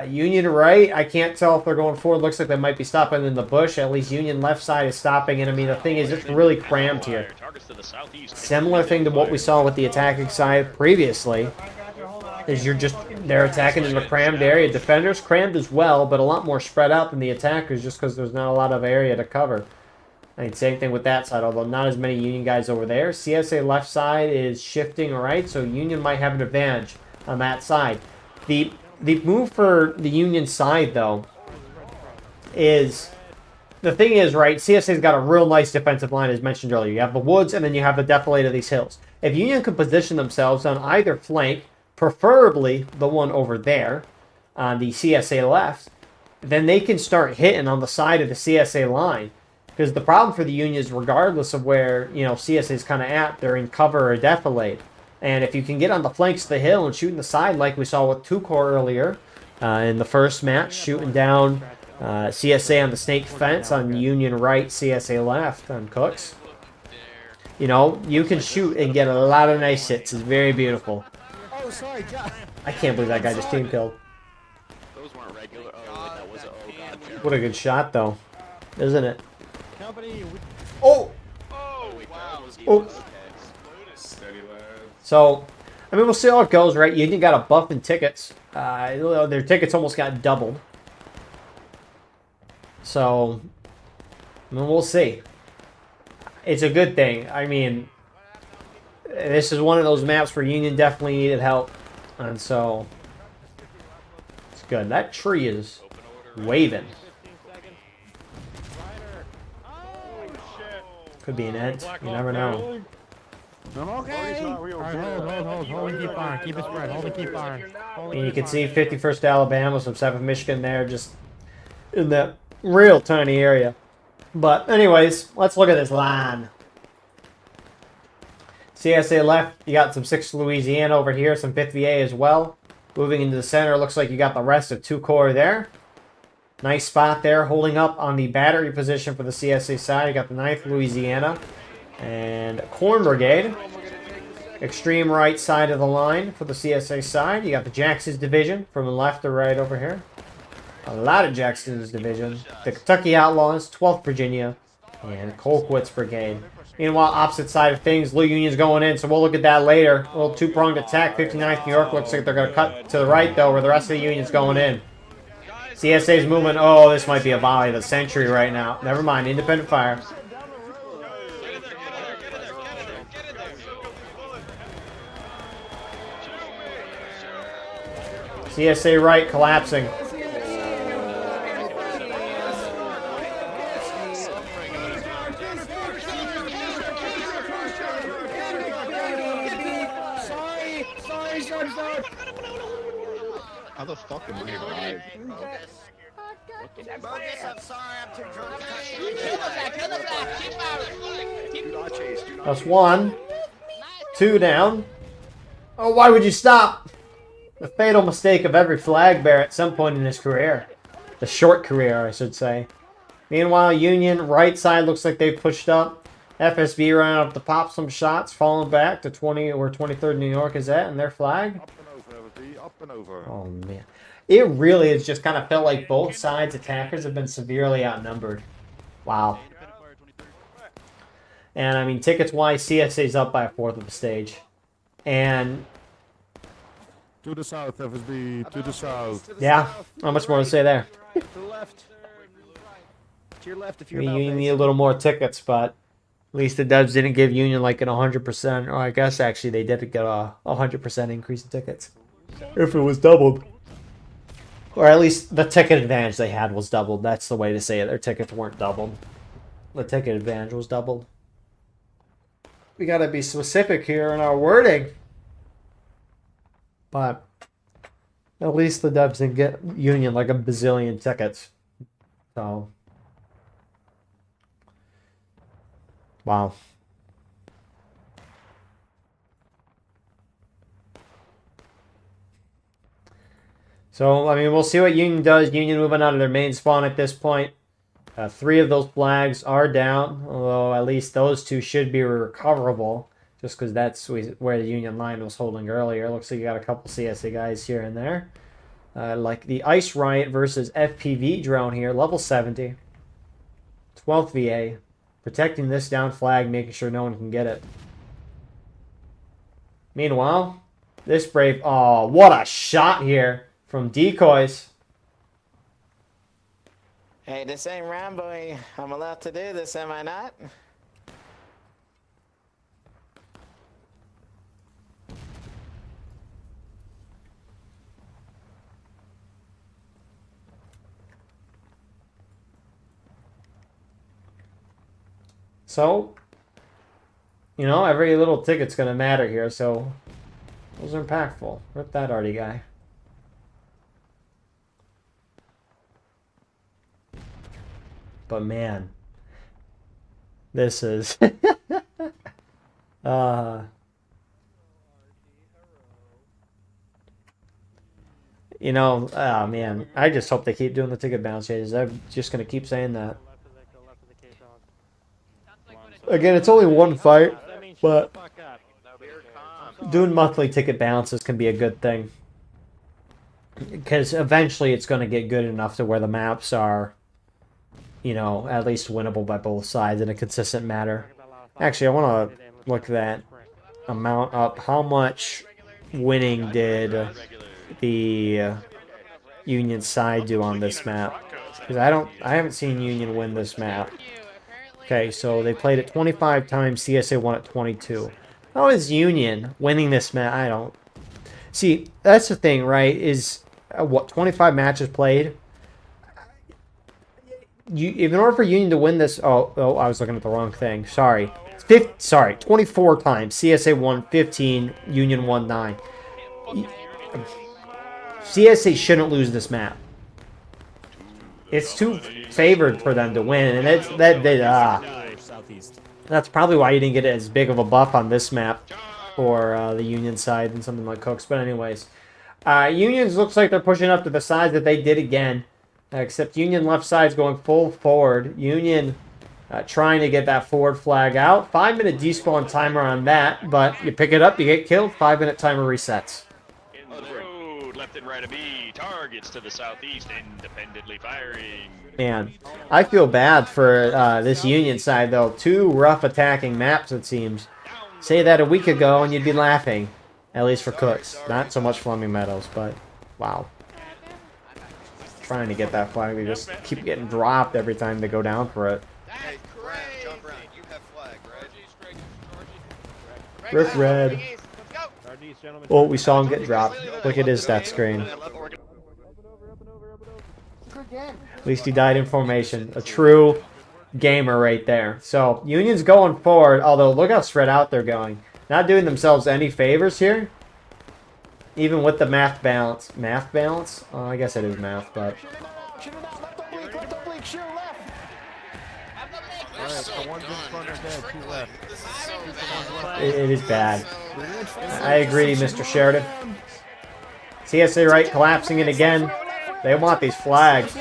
Union right, I can't tell if they're going forward. Looks like they might be stopping in the bush. At least Union left side is stopping. And I mean, the thing is, it's really crammed here. Similar thing to what we saw with the attacking side previously. Is they're attacking in the crammed area. Defenders crammed as well, but a lot more spread out than the attackers just because there's not a lot of area to cover. I mean, same thing with that side, although not as many Union guys over there. CSA left side is shifting, all right, so Union might have an advantage on that side. The move for the Union side, though, is... The thing is, right, CSA's got a real nice defensive line, as mentioned earlier. You have the woods, and then you have the defilade of these hills. If Union can position themselves on either flank, preferably the one over there on the CSA left, then they can start hitting on the side of the CSA line. Because the problem for the Union is, regardless of where CSA is kind of at, they're in cover or defilade. And if you can get on the flanks of the hill and shoot in the side, like we saw with Cooke earlier in the first match, shooting down CSA on the snake fence on Union right, CSA left on Cooke's. You can shoot and get a lot of nice hits. It's very beautiful. Oh, sorry, God. I can't believe that guy just team killed. What a good shot, though, isn't it? Company. Oh! Oh, wow. Oh. So, I mean, we'll see how it goes, right? Union got a buff in tickets. Their tickets almost got doubled. So, I mean, we'll see. It's a good thing. I mean, this is one of those maps where Union definitely needed help. And so, it's good. That tree is waving. Could be an ent. You never know. Okay. Alright, hold and keep firing. Keep it spread. Hold and keep firing. And you can see 51st Alabama, some 7th Michigan there, just in that real tiny area. But anyways, let's look at this line. CSA left, you got some 6th Louisiana over here, some 5th VA as well. Moving into the center, looks like you got the rest of 2 Corps there. Nice spot there, holding up on the battery position for the CSA side. You got the 9th Louisiana and Corn Brigade. Extreme right side of the line for the CSA side. You got the Jackson's Division from the left to right over here. A lot of Jackson's Division. The Kentucky Outlaws, 12th Virginia, and Colquitt's Brigade. Meanwhile, opposite side of things, Blue Union's going in, so we'll look at that later. A little two-pronged attack. 59th New York looks like they're going to cut to the right, though, where the rest of the Union's going in. CSA's moving. Oh, this might be a volley of the century right now. Never mind. Independent fire. CSA right collapsing. How the fuck am I alive, bro? That's 1. 2 down. Oh, why would you stop? The fatal mistake of every flag bearer at some point in his career. The short career, I should say. Meanwhile, Union, right side looks like they've pushed up. FSB ran up to pop some shots, falling back to 20 where 23rd New York is at, and their flag. Up and over, FSB, up and over. Oh, man. It really has just kind of felt like both sides' attackers have been severely outnumbered. Wow. And, I mean, tickets-wise, CSA's up by a 1/4 of the stage. And... To the south, FSB, to the south. yeah, not much more to say there. To the left. To your left if I you're mean, about Union face. need a little more tickets, but at least the Dubs didn't give Union like an 100%. Or I guess, actually, they did get a 100% increase in tickets. If it was doubled. Or at least the ticket advantage they had was doubled. That's the way to say it. Their tickets weren't doubled. The ticket advantage was doubled. We gotta be specific here in our wording. But at least the Dubs didn't get Union like a bazillion tickets. So, wow. So, I mean, we'll see what Union does. Union moving out of their main spawn at this point. 3 of those flags are down, although at least those 2 should be recoverable, just because that's where the Union line was holding earlier. Looks like you got a couple CSA guys here and there. Like the Ice Riot versus FPV drone here, level 70. 12th VA. Protecting this down flag, making sure no one can get it. Meanwhile, this Brave... oh, what a shot here from decoys. Hey, this ain't Rambo. I'm allowed to do this, am I not? So, you know, every little ticket's going to matter here, so those are impactful. Rip that arty guy. But man, this is... you know, oh man, I just hope they keep doing the ticket bounce changes. I'm just going to keep saying that. Again, it's only one fight, but doing monthly ticket balances can be a good thing. Because eventually it's going to get good enough to where the maps are, you know, at least winnable by both sides in a consistent manner. Actually, I want to look that amount up. How much winning did the Union side do on this map? Because I haven't seen Union win this map. Okay, so they played it 25 times. CSA won it 22. How is Union winning this map? I don't. See, that's the thing, right? Is what 25 matches played. In order for Union to win this, oh, I was looking at the wrong thing. Sorry. 24 times. CSA won 15. Union won 9. CSA shouldn't lose this map. It's too favored for them to win, and that's probably why you didn't get as big of a buff on this map for the Union side than something like Cooke's. But anyways, Union's looks like they're pushing up to the sides that they did again, except Union left side's going full forward. Union trying to get that forward flag out. 5-minute despawn timer on that, but you pick it up, you get killed. 5-minute timer resets. Left and right of me, targets to the southeast, independently firing. Man, I feel bad for this Union side, though. 2 rough attacking maps, it seems. Say that a week ago and you'd be laughing. At least for Cooke's. Not so much Flemming Meadows, but wow. Trying to get that flag. They just keep getting dropped every time they go down for it. Hey, John Brown, you have flag, right? Rip red. Oh, we saw him get dropped. Look at his stat screen. At least he died in formation. A true gamer right there. So, Union's going forward, although look how spread out they're going. Not doing themselves any favors here. Even with the math balance. Math balance? Oh, I guess it is math, but... It is bad. I agree, Mr. Sheridan. CSA right collapsing it again. They want these flags.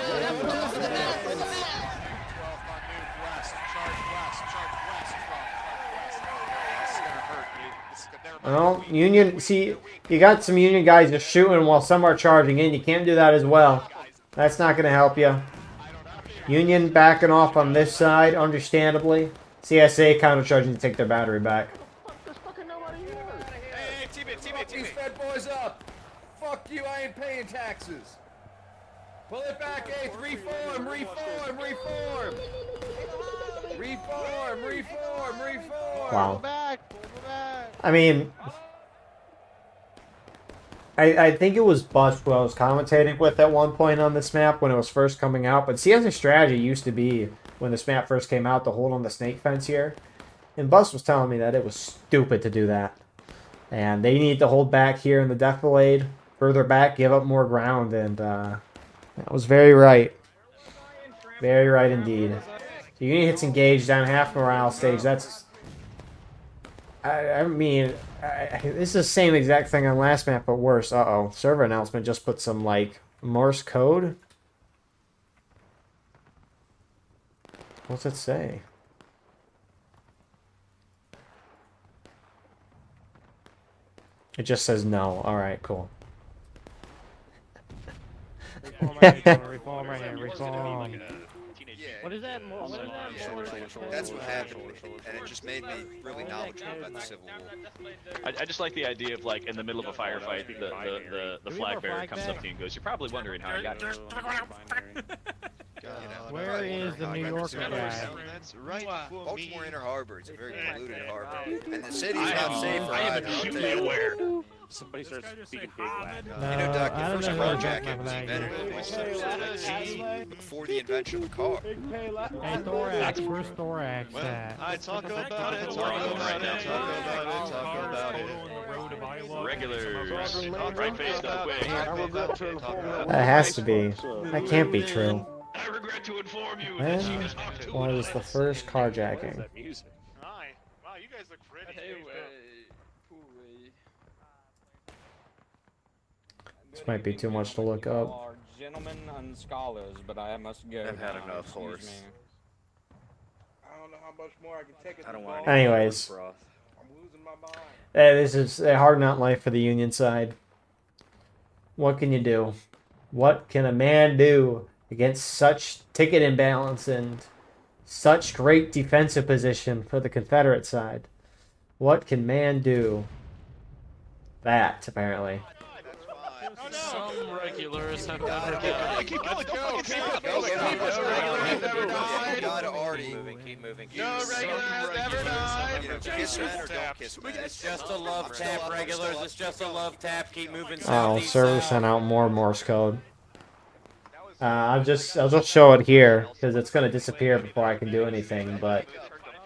Well, Union, see, you got some Union guys just shooting while some are charging in. You can't do that as well. That's not going to help you. Union backing off on this side, understandably. CSA countercharging to take their battery back. Hey, teammate. These fed boys up. Fuck you, I ain't paying taxes. Pull it back, Eighth. Reform. Wow. I mean, I think it was Bust who I was commentating with at one point on this map when it was first coming out. But CS's strategy used to be, when this map first came out, to hold on the snake fence here. And Bust was telling me that it was stupid to do that. And they need to hold back here in the defilade, further back, give up more ground. And that was very right. Very right indeed. So Union hits engage down half morale stage. That's... I mean, this is the same exact thing on last map, but worse. Uh-oh. Server announcement just put some, like, Morse code. What's it say? It just says no. Alright, cool. Reform right here, reform. What is that? That's what happened, and it just made me really knowledgeable about the Civil War. I just like the idea of, like, in the middle of a firefight, the flag bearer comes up to you and goes, "You're probably wondering how I got here." Where is the New Yorker guy? That's right. Baltimore Inner Harbor. It's a very polluted harbor, and the city's not safe for I am acutely aware. Somebody starts speaking big Latin. You know, Doc, the first carjacking was invented before the invention of the car. Hey, Thorax, where's Thorax at? I talk about it. Regular. Right face, no quick. That has to be. That can't be true. I regret to inform you When that she does not do was the first carjacking? Wow, you guys look pretty. This might be too much to look up. Gentlemen and scholars, but I must go. I've had now, enough, excuse horse. me. I don't know how much more I can take. I don't want Anyways. I'm losing my mind. This is a hard not life for the Union side. What can you do? What can a man do against such ticket imbalance and such great defensive position for the Confederate side? What can man do? That, apparently. Some regulars have never Keep died. going, don't fucking stop. Go, Keep moving, keep moving. No regulars never died. You know, kiss men or don't kiss men. It's just a love tap, regulars. It's just a love tap. Keep moving. Oh, server sent out more Morse code. I'll just show it here because it's gonna disappear before I can do anything. But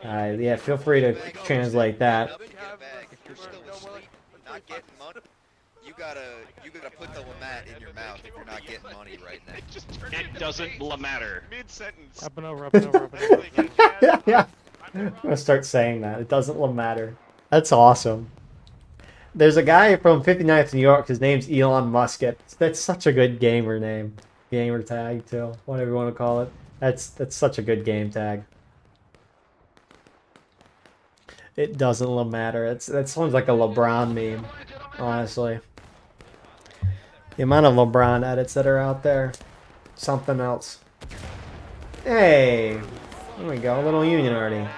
yeah, feel free to translate that. You're still asleep, not getting money. You gotta put the Lamat in your mouth if you're not getting money right now. It doesn't matter. Mid-sentence. Up and over, up and over, up and over. Yeah, I'm gonna start saying that. It doesn't matter. That's awesome. There's a guy from 59th New York. His name's Elon Musk. That's such a good gamer name. Gamer tag too, whatever you want to call it. That's such a good game tag. It doesn't matter. That sounds like a LeBron meme, honestly. The amount of LeBron edits that are out there, something else. Hey, there we go, a little Union already.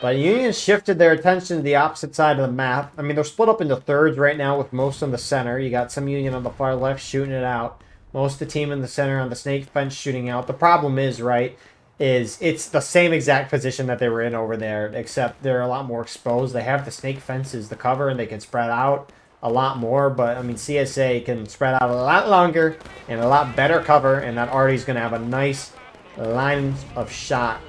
But Union shifted their attention to the opposite side of the map. I mean, they're split up into thirds right now with most in the center. You got some Union on the far left shooting it out. Most of the team in the center on the snake fence shooting out. The problem is, right, it's the same exact position that they were in over there, except they're a lot more exposed. They have the snake fences, the cover, and they can spread out a lot more. But, I mean, CSA can spread out a lot longer and a lot better cover, and that Artie's going to have a nice line of shot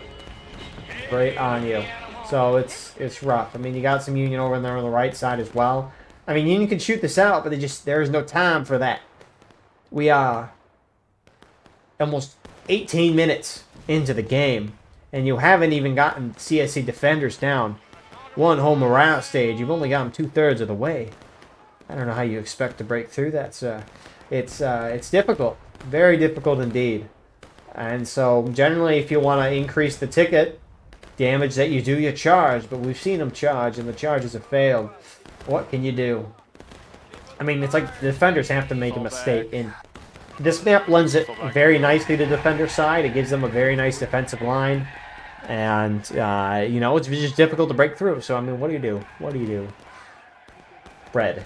right on you. So it's rough. I mean, you got some Union over there on the right side as well. I mean, Union can shoot this out, but there is no time for that. We are almost 18 minutes into the game, and you haven't even gotten CSC defenders down one whole morale stage. You've only got them 2/3 of the way. I don't know how you expect to break through that, sir. It's difficult, very difficult indeed. And so generally, if you want to increase the ticket damage that you do, you charge, but we've seen them charge, and the charges have failed. What can you do? I mean, it's like the defenders have to make a mistake, and this map lends it very nicely to the defender side. It gives them a very nice defensive line, and, you know, it's just difficult to break through. So, I mean, what do you do? What do you do? Bread.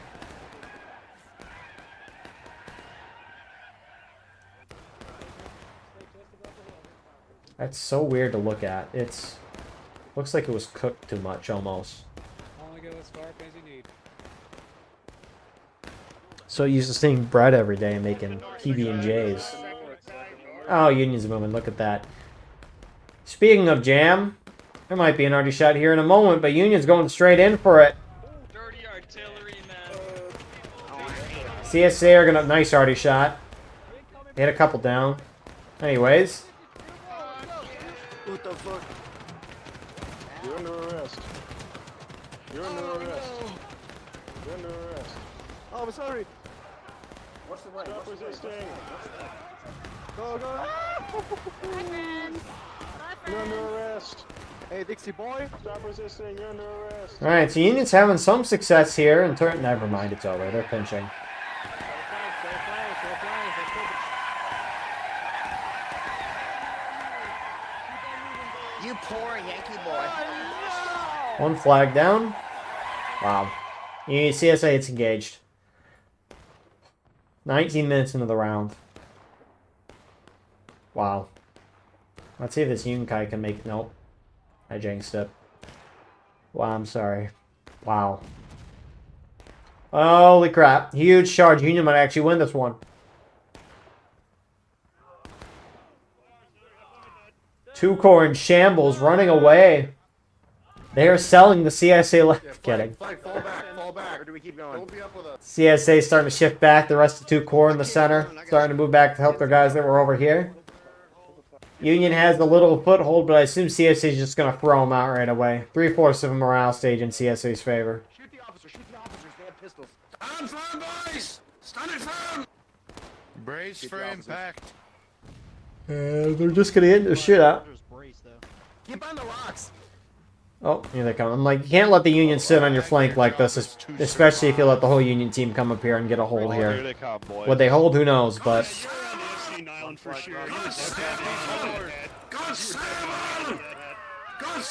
That's so weird to look at. Looks like it was cooked too much, almost. Only go as far as you need. So used to seeing bread every day and making PB&Js. Oh, Union's moving. Look at that. Speaking of jam, there might be an arty shot here in a moment, but Union's going straight in for it. Dirty artillery, man. CSA are gonna nice arty shot. Hit a couple down. Anyways. What the fuck? You're under arrest. You're under arrest. You're under arrest. Oh, I'm sorry. What's the right? Stop resisting. Go, go. You're under arrest. Hey, Dixie boy. Stop resisting. You're under arrest. Alright, so Union's having some success here. And never mind, it's over. They're pinching. You poor Yankee boy. One flag down. Wow. Union CSA, it's engaged. 19 minutes into the round. Wow. Let's see if this Union guy can make... Nope. I jinxed it. Wow, I'm sorry. Wow. Holy crap. Huge charge. Union might actually win this one. Two corps in shambles, running away. They are selling the CSA left. Kidding. Fall back. Or do we keep going? Don't be up with us. CSA starting to shift back. The rest of two corps in the center starting to move back to help their guys that were over here. Union has a little foothold, but I assume CSA is just going to throw them out right away. 3/4 of a morale stage in CSA's favor. Shoot the officers. Shoot the officers. They have pistols. Stand firm, boys! Stand it firm! Brace for impact. They're just going to get into the shit out. Keep on the rocks. Oh, here they come. I'm like, you can't let the Union sit on your flank like this, especially if you let the whole Union team come up here and get a hold Here here. they come, boys. What they hold, who knows, but... For sure. Go Salmon! Go Salmon! Go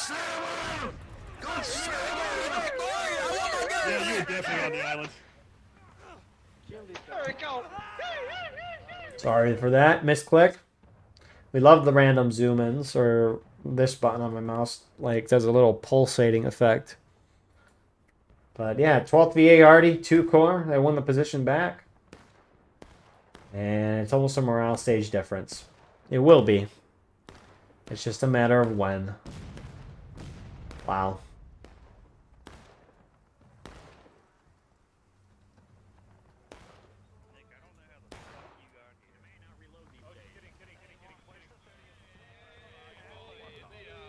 Salmon! Yeah, you were definitely on the island. There we go. Sorry for that, misclick. We love the random zoom-ins, or this button on my mouse, like, does a little pulsating effect. But yeah, 12th VA Arty, 2 core, they won the position back. And it's almost a morale stage difference. It will be. It's just a matter of when. Wow.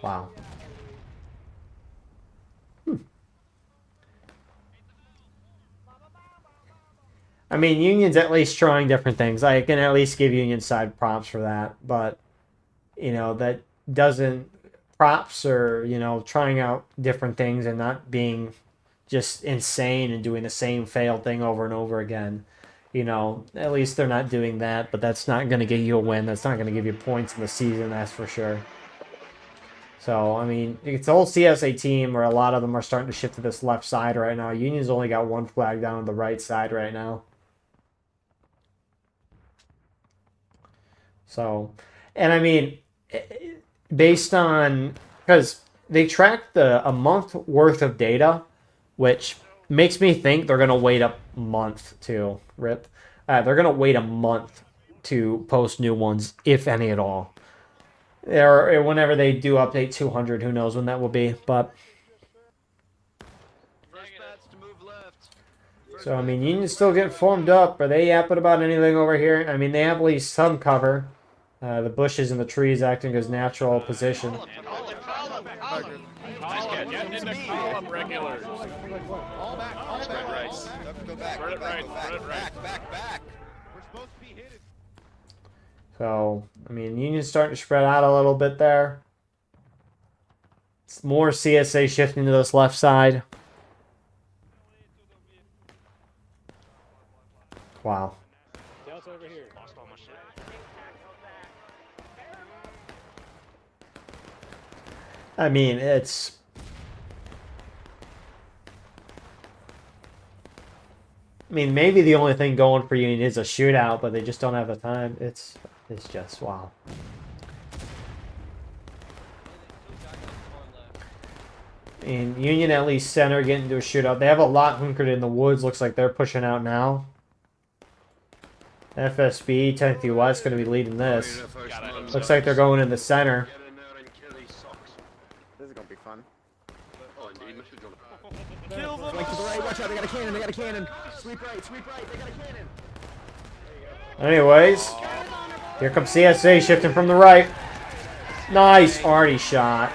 Wow. I mean, Union's at least trying different things. I can at least give Union side props for that. But, you know, that doesn't... Props or, you know, trying out different things and not being just insane and doing the same failed thing over and over again. You know, at least they're not doing that. But that's not going to get you a win. That's not going to give you points in the season, that's for sure. So, I mean, it's the whole CSA team where a lot of them are starting to shift to this left side right now. Union's only got 1 flag down on the right side right now. So, and I mean, based on, because they tracked a month worth of data, which makes me think they're going to wait a month to rip. They're going to wait a month to post new ones, if any at all. Or whenever they do update 200, who knows when that will be. But so I mean, Union's still getting formed up. Are they yapping about anything over here? I mean, they have at least some cover. The bushes and the trees acting as natural position. All back, all back. Go back. We're supposed to be hit. So, I mean, Union's starting to spread out a little bit there. It's more CSA shifting to this left side. Wow. I mean, it's... I mean, maybe the only thing going for Union is a shootout, but they just don't have the time. It's just, wow. And Union at least center getting into a shootout. They have a lot hunkered in the woods. Looks like they're pushing out now. FSB, 10th US, going to be leading this. Looks like they're going in the center. This is going to be fun. Kill them Flank to the right, watch out, they got a cannon, they got a cannon. Sweep right, they got a cannon. Anyways, here comes CSA shifting from the right. Nice Arty shot.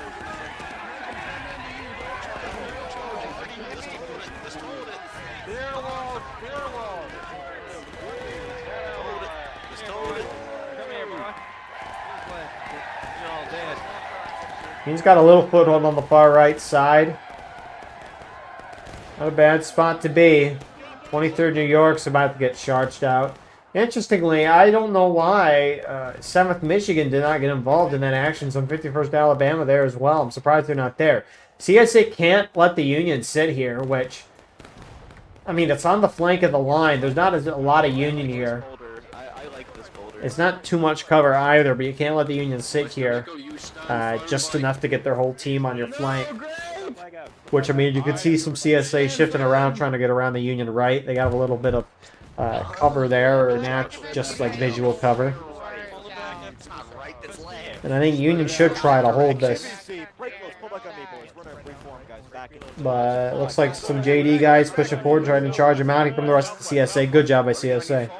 He's got a little foothold on the far right side. Not a bad spot to be. 23rd New York's about to get charged out. Interestingly, I don't know why 7th Michigan did not get involved in that action. Some 51st Alabama there as well. I'm surprised they're not there. CSA can't let the Union sit here, which, I mean, it's on the flank of the line. There's not a lot of Union here. It's not too much cover either, but you can't let the Union sit here. Just enough to get their whole team on your flank. Which, I mean, you can see some CSA shifting around, trying to get around the Union right. They got a little bit of cover there, or not just like visual cover. And I think Union should try to hold this. But it looks like some JD guys pushing forward, trying to charge him out from the rest of the CSA. Good job by CSA.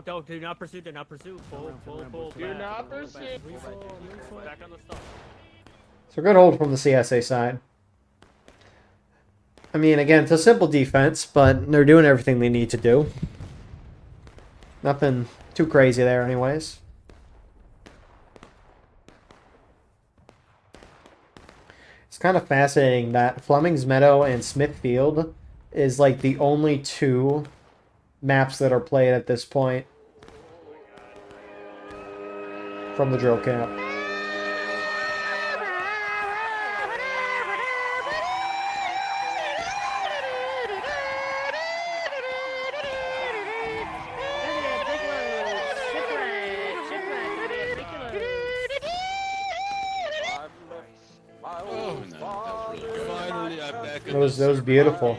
Do not pursue, do not pursue. Pull. Do not pursue. Back on the stop. So good hold from the CSA side. I mean, again, it's a simple defense, but they're doing everything they need to do. Nothing too crazy there anyways. It's kind of fascinating that Flemming's Meadow and Smithfield is like the only two maps that are played at this point from the drill camp. That was beautiful.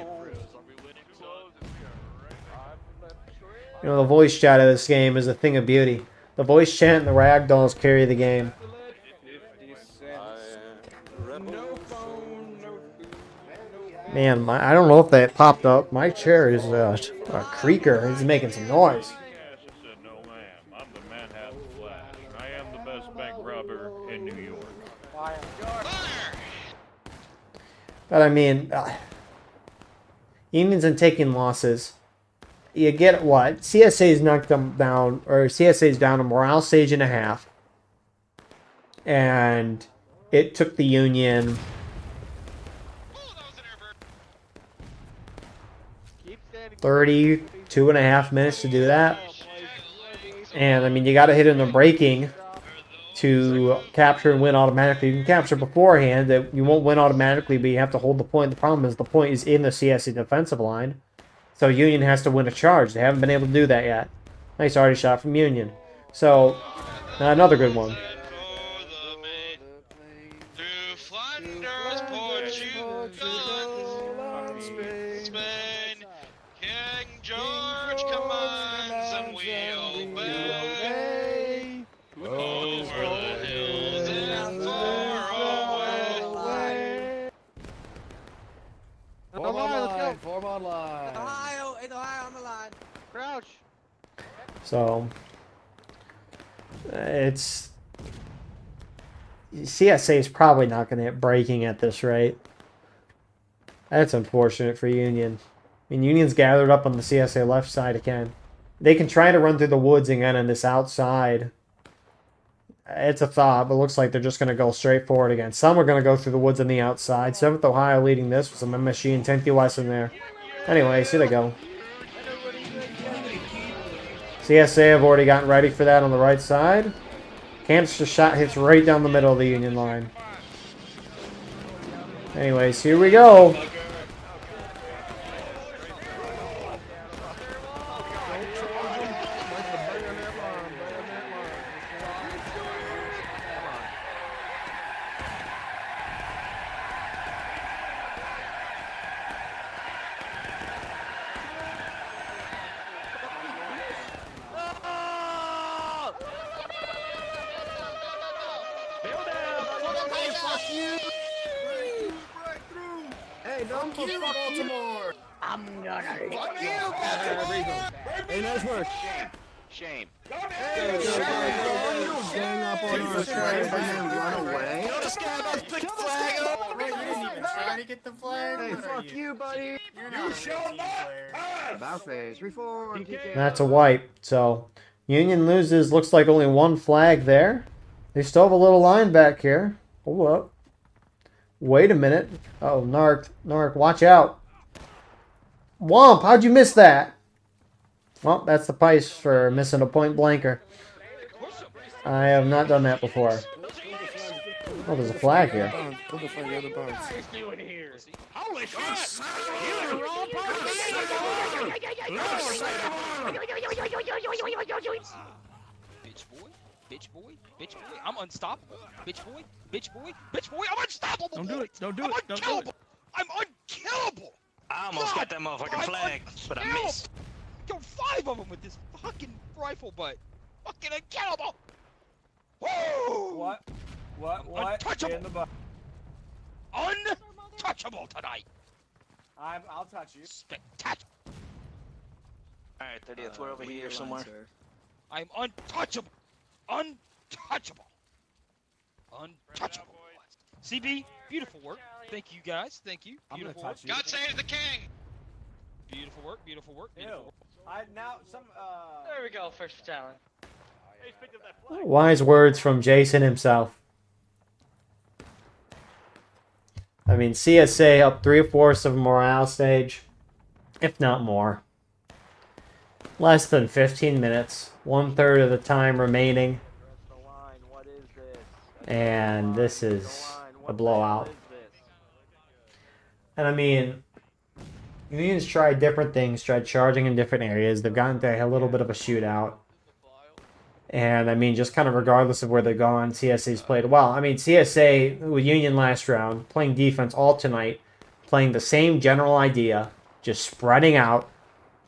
You know, the voice chat of this game is a thing of beauty. The voice chat and the ragdolls carry the game. Man, I don't know if that popped up. My chair is a creaker. It's making some noise. No, ma'am. I'm the Manhattan Flash. I am the best bank robber in New York. But I mean, Unions and taking losses. You get what? CSA's knocked them down, or CSA's down a morale stage and a half. And it took the Union 32.5 minutes to do that. And I mean, you got to hit in the braking to capture and win automatically. You can capture beforehand, that you won't win automatically, but you have to hold the point. The problem is the point is in the CSA defensive line. So Union has to win a charge. They haven't been able to do that yet. Nice arty shot from Union. So, another good one. King George commands and we obey. Over the hills and far away. Form online, form online. Ohio, in Ohio, on the line. Crouch. So, it's... CSA is probably not going to hit braking at this rate. That's unfortunate for Union. I mean, Union's gathered up on the CSA left side again. They can try to run through the woods again on this outside. It's a thought, but it looks like they're just going to go straight forward again. Some are going to go through the woods on the outside. 7th Ohio leading this with some MSG and 10th US in there. Anyways, here they go. CSA have already gotten ready for that on the right side. Canister shot hits right down the middle of the Union line. Anyways, here we go. Hey, don't fuck Baltimore. I'm gonna Hey, nice work. Shame. Gang up on our train and then run away. You didn't even try to get the flag. Hey, fuck you, buddy. You're not a team player. About face. Reform. That's a wipe. So, Union loses. Looks like only one flag there. They still have a little line back here. Hold up. Wait a minute. Oh, Narc, watch out. Womp, how'd you miss that? Well, that's the price for missing a point blanker. I have not done that before. Oh, there's a flag here. What the fuck are the bones? Doing here? Holy shit! Bitch boy, I'm unstoppable. Bitch boy, I'm unstoppable. Don't do it. Don't do it. I'm unkillable. I'm unkillable. I almost got that motherfucking flag, but I missed. Yo, 5 of them with this fucking rifle butt. Fucking unkillable. Woo! What? Untouchable. Untouchable tonight. I'll touch you. Spectacular. Alright, 30th, we're over here somewhere. I'm untouchable. Untouchable. Untouchable. CB, beautiful work. Thank you guys. Thank you. Beautiful work. God save the king! Beautiful work. Beautiful work. Beautiful work. There we go, first battalion. Wise words from Jason himself. I mean, CSA up 3/4 of a morale stage, if not more. Less than 15 minutes, 1/3 of the time remaining. And this is a blowout. And I mean, Union's tried different things, tried charging in different areas. They've gotten to a little bit of a shootout. And I mean, just kind of regardless of where they're going, CSA's played well. I mean, CSA with Union last round, playing defense all tonight, playing the same general idea, just spreading out,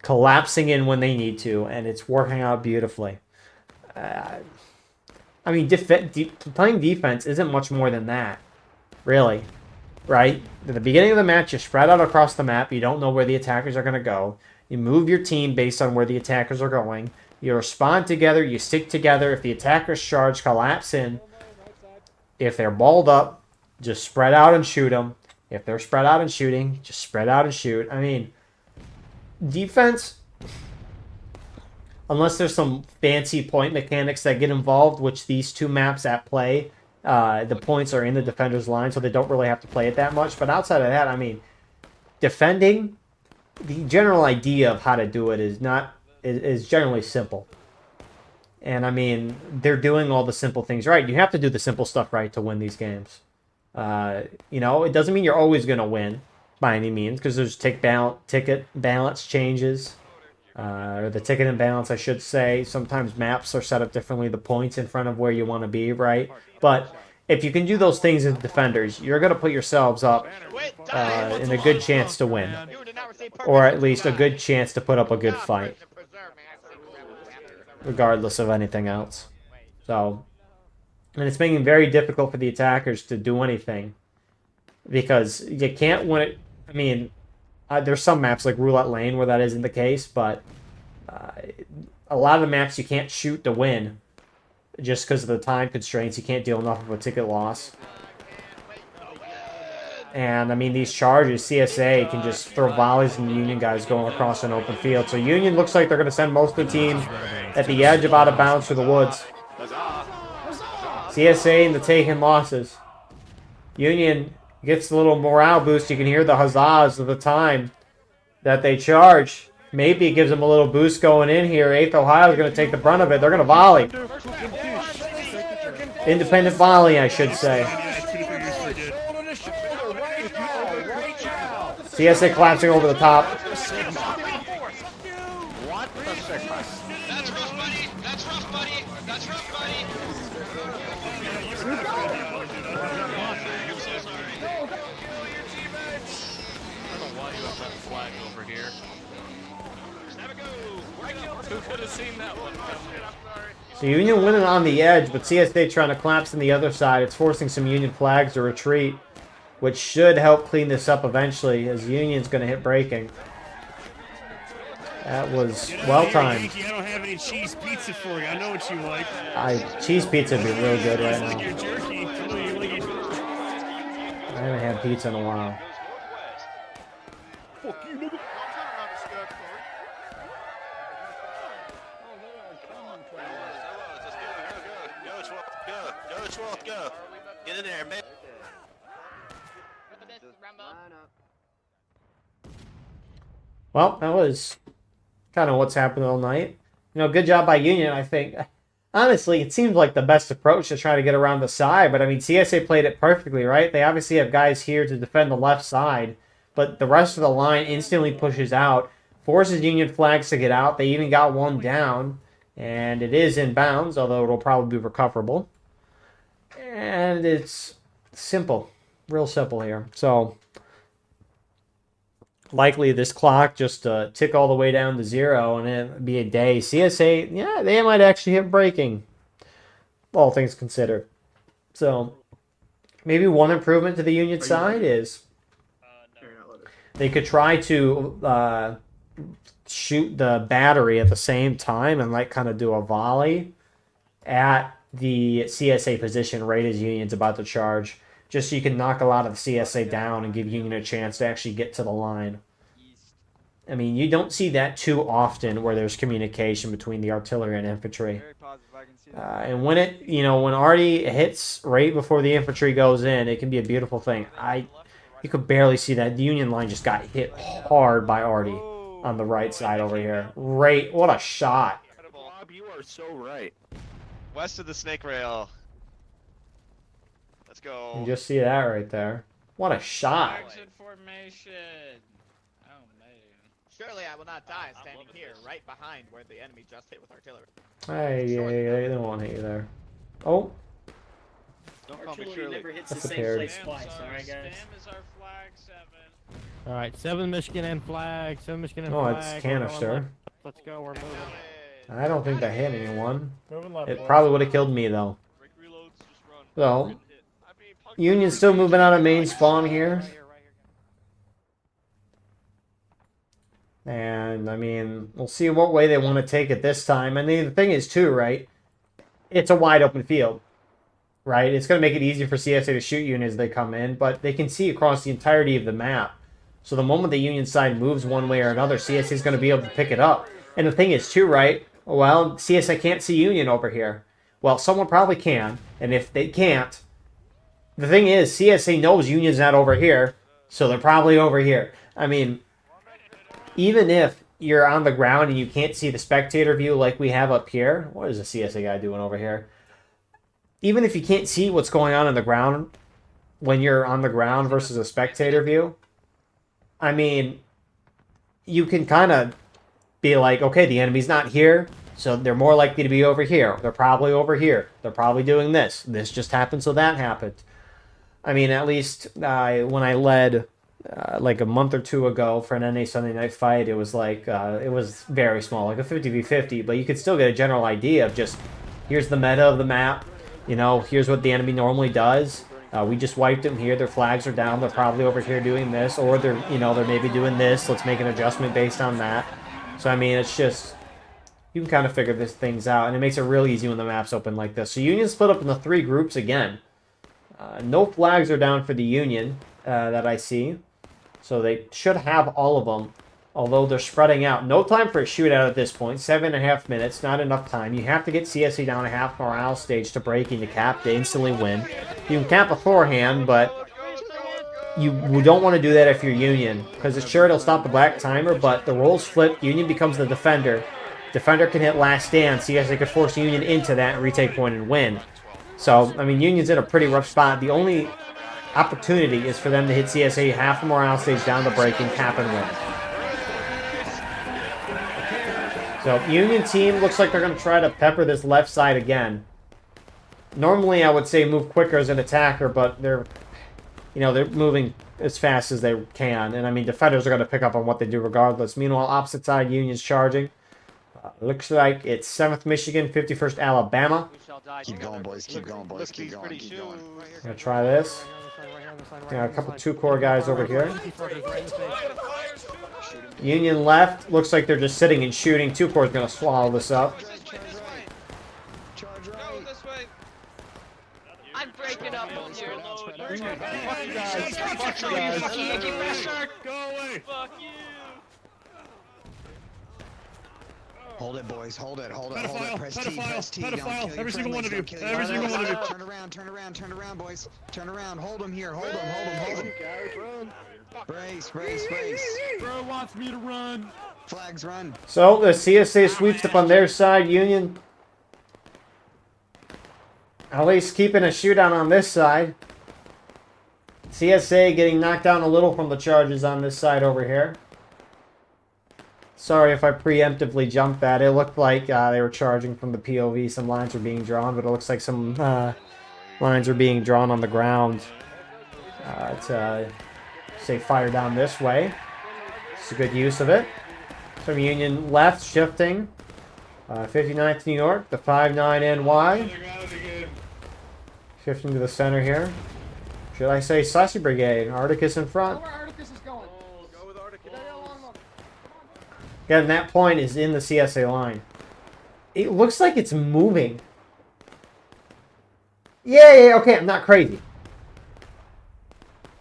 collapsing in when they need to, and it's working out beautifully. I mean, playing defense isn't much more than that, really, right? At the beginning of the match, you spread out across the map. You don't know where the attackers are going to go. You move your team based on where the attackers are going. You respond together. You stick together. If the attackers charge, collapse in. If they're balled up, just spread out and shoot them. If they're spread out and shooting, just spread out and shoot. I mean, defense, unless there's some fancy point mechanics that get involved, which these two maps at play, the points are in the defender's line, so they don't really have to play it that much. But outside of that, I mean, defending, the general idea of how to do it is generally simple. And I mean, they're doing all the simple things right. You have to do the simple stuff right to win these games. You know, it doesn't mean you're always going to win by any means, because there's ticket balance changes. Or the ticket imbalance, I should say. Sometimes maps are set up differently, the points in front of where you want to be, right? But if you can do those things as defenders, you're going to put yourselves up in a good chance to win. Or at least a good chance to put up a good fight. Regardless of anything else. So, and it's making it very difficult for the attackers to do anything. Because you can't win it. I mean, there's some maps like Roulette Lane where that isn't the case, but a lot of the maps you can't shoot to win just because of the time constraints. You can't deal enough of a ticket loss. And I mean, these charges, CSA can just throw volleys and the Union guys going across an open field. So Union looks like they're going to send most of the team at the edge of out of bounds through the woods. CSA in the taking losses. Union gets a little morale boost. You can hear the huzzahs of the time that they charge. Maybe it gives them a little boost going in here. 8th Ohio is going to take the brunt of it. They're going to volley. Independent volley, I should say. CSA collapsing over the top. What the sick? That's rough, buddy. That's rough, buddy. That's rough, buddy. Flag over here. Who could have seen that one? So Union winning on the edge, but CSA trying to collapse on the other side. It's forcing some Union flags to retreat, which should help clean this up eventually, as Union's going to hit breaking. That was well timed. I don't have any cheese pizza for you. I know what you like. Cheese pizza would be real good right now. I haven't had pizza in a while. Go. Get in there, man. Well, that was kind of what's happened all night. You know, good job by Union, I think. Honestly, it seems like the best approach to try to get around the side, but I mean, CSA played it perfectly, right? They obviously have guys here to defend the left side, but the rest of the line instantly pushes out, forces Union flags to get out. They even got one down, and it is in bounds, although it'll probably be recoverable. And it's simple, real simple here. So likely this clock just tick all the way down to 0 and it'd be a day. CSA, yeah, they might actually hit breaking, all things considered. So maybe one improvement to the Union side is they could try to shoot the battery at the same time and like kind of do a volley at the CSA position right as Union's about to charge, just so you can knock a lot of the CSA down and give Union a chance to actually get to the line. I mean, you don't see that too often where there's communication between the artillery and infantry. And when it, when Artie hits right before the infantry goes in, it can be a beautiful thing. You could barely see that. The Union line just got hit hard by Artie on the right side over here. Right, what a shot. Bob, you are so right. West of the snake rail. Let's go. You just see that right there. What a shot. Exit formation. Oh man. Surely I will not die standing here, right behind where the enemy just hit with artillery. Hey, they won't hit you there. Oh. Don't call me Artillery Shirley. never hits the That's a same parry. place twice, alright guys? Spam is our flag 7. All right, 7 Michigan and flag. 7 Michigan and Oh, flag. it's We're canister. going left. Let's go. We're moving. I don't think that hit anyone. Moving left. It boys. probably would have killed me though. Break reloads, just run. So, Union's still moving out of main spawn here. And, I mean, we'll see what way they want to take it this time. And the thing is, too, right? It's a wide open field, right? It's going to make it easier for CSA to shoot Union as they come in, but they can see across the entirety of the map. So the moment the Union side moves one way or another, CSA is going to be able to pick it up. And the thing is, too, right? Well, CSA can't see Union over here. Well, someone probably can. And if they can't, the thing is, CSA knows Union's not over here, so they're probably over here. I mean, even if you're on the ground and you can't see the spectator view like we have up here, what is the CSA guy doing over here? Even if you can't see what's going on the ground when you're on the ground versus a spectator view, I mean, you can kind of be like, okay, the enemy's not here, so they're more likely to be over here. They're probably over here. They're probably doing this. This just happened, so that happened. I mean, at least when I led like a month or two ago for an NA Sunday Night Fight, it was like, it was very small, like a 50v50, but you could still get a general idea of just, here's the meta of the map, you know, here's what the enemy normally does. We just wiped them here, their flags are down, they're probably over here doing this, or they're, you know, they're maybe doing this, let's make an adjustment based on that. So, I mean, it's just, you can kind of figure these things out, and it makes it real easy when the map's open like this. So Union split up into 3 groups again. No flags are down for the Union that I see. So they should have all of them, although they're spreading out. No time for a shootout at this point. 7.5 minutes, not enough time. You have to get CSA down a half morale stage to break into cap to instantly win. You can cap beforehand, but you don't want to do that if you're Union, because it's sure it'll stop the black timer, but the roles flip. Union becomes the defender. Defender can hit last stand. CSA could force Union into that and retake point and win. So, I mean, Union's in a pretty rough spot. The only opportunity is for them to hit CSA half a morale stage down the break and cap and win. So, Union team looks like they're going to try to pepper this left side again. Normally, I would say move quicker as an attacker, but they're moving as fast as they can. And, I mean, defenders are going to pick up on what they do regardless. Meanwhile, opposite side, Union's charging. Looks like it's 7th Michigan, 51st Alabama. Keep going, boys. Keep going, boys. Keep going. Keep going. Gonna try this. Got a couple 2-core guys over here. Union left. Looks like they're just sitting and shooting. 2-core's gonna swallow this up. I'm breaking up on you. Fuck you guys. Fuck you guys. Go away. Fuck you. Hold it, boys. Hold it. Hold it. Pedophile, Hold it. Press T. pedophile, Press T. pedophile. Don't kill Every your single one of you. friendlies, don't kill Every your single one of you. friendlies. Turn around. Turn around. Turn around, boys. Turn around. Hold them here. Hold them. Hold them. Hold them. Brace. Brace. Brace. Bro wants me to run. Flags run. So the CSA sweeps up on their side. Union at least keeping a shootout on this side. CSA getting knocked down a little from the charges on this side over here. Sorry if I preemptively jumped that. It looked like they were charging from the POV. Some lines were being drawn, but it looks like some lines are being drawn on the ground. To say fire down this way. It's a good use of it. From Union left, shifting. 59th New York, the 5-9 NY. Shifting to the center here. Should I say Sassy Brigade? Articus in front. Yeah, and that point is in the CSA line. It looks like it's moving. Yeah, okay, I'm not crazy.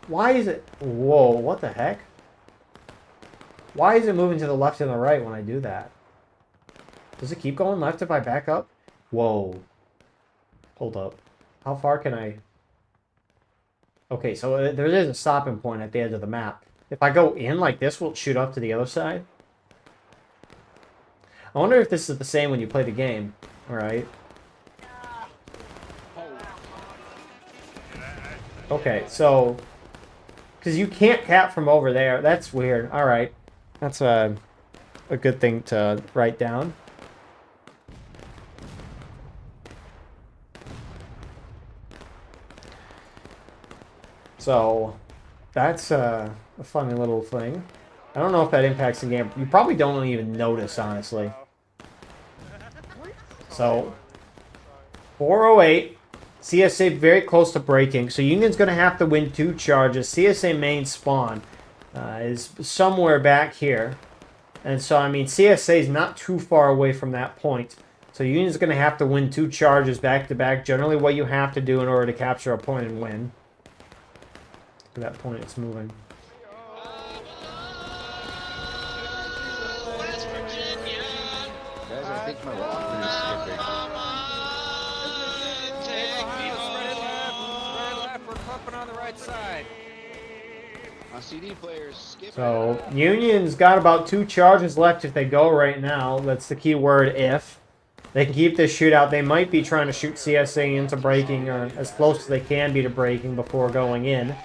Why is it... Whoa, what the heck? Why is it moving to the left and the right when I do that? Does it keep going left if I back up? Whoa. Hold up. How far can I... Okay, so there is a stopping point at the edge of the map. If I go in like this, will it shoot up to the other side? I wonder if this is the same when you play the game. Alright. Okay, so... Because you can't cap from over there. That's weird. Alright. That's a good thing to write down. So, that's a funny little thing. I don't know if that impacts the game. You probably don't even notice, honestly. So, 408. CSA very close to breaking. So, Union's going to have to win 2 charges. CSA main spawn is somewhere back here. And so, I mean, CSA is not too far away from that point. So, Union's going to have to win 2 charges back to back. Generally, what you have to do in order to capture a point and win. At that point, it's moving. Guys, I think my walkthrough is skipping. We're pumping on the right side. My CD player's skipping. So, Union's got about 2 charges left if they go right now. That's the key word, if. They can keep this shootout. They might be trying to shoot CSA into breaking, or as close as they can be to breaking before going in.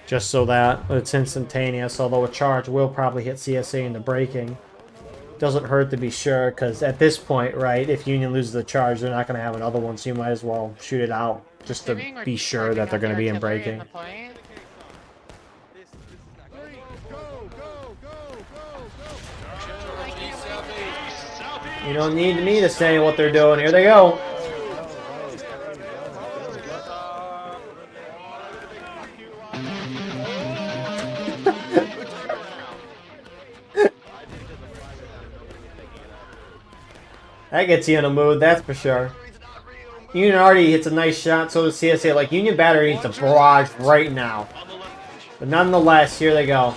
Just so that it's instantaneous, although a charge will probably hit CSA into breaking. Doesn't hurt to be sure, because at this point, right, if Union loses the charge, they're not going to have another one, so you might as well shoot it out, just to be sure that they're going to be in breaking. You don't need me to say what they're doing. Here they go. That gets you in a mood, that's for sure. Union already hits a nice shot, so does CSA. Like, Union Battery needs a barrage right now. But nonetheless, here they go.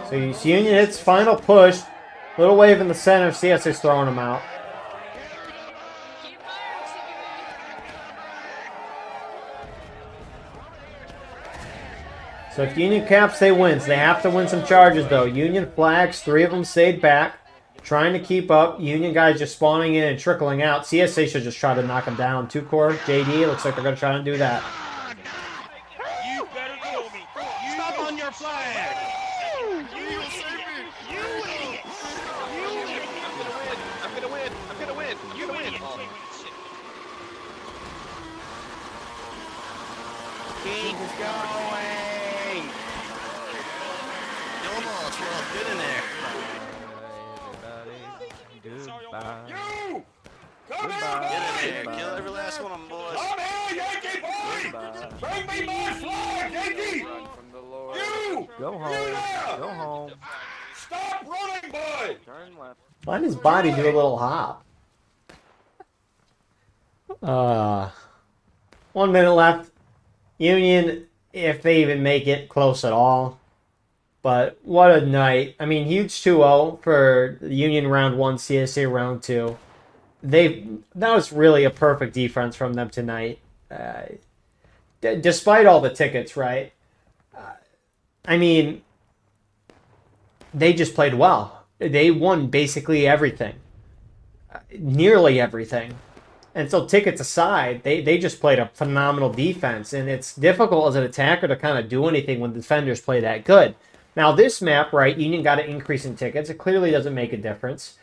So you see Union hits final push. Little wave in the center. CSA's throwing him out. So if Union caps, they win. So they have to win some charges, though. Union flags. 3 of them stayed back. Trying to keep up. Union guys just spawning in and trickling out. CSA should just try to knock them down. 2-core. JD. Looks like they're going to try and do that. You better kill me. Stop on your flag. I'm gonna win. You win. Keep going. Come on, let's roll. Get in there. You! Get Come in there. Kill every last one of them, boys. Come here, Yankee boy! Bring me my flag, Yankee! You! Go home. Go home. Stop running, boy! Turn left. Why did his body do a little hop? 1 minute left. Union, if they even make it close at all. But what a night. I mean, huge 2-0 for Union round 1, CSA round 2. That was really a perfect defense from them tonight. Despite all the tickets, right? I mean, they just played well. They won basically everything. Nearly everything. And so tickets aside, they just played a phenomenal defense. And it's difficult as an attacker to kind of do anything when defenders play that good. Now this map, right, Union got an increase in tickets. It clearly doesn't make a difference,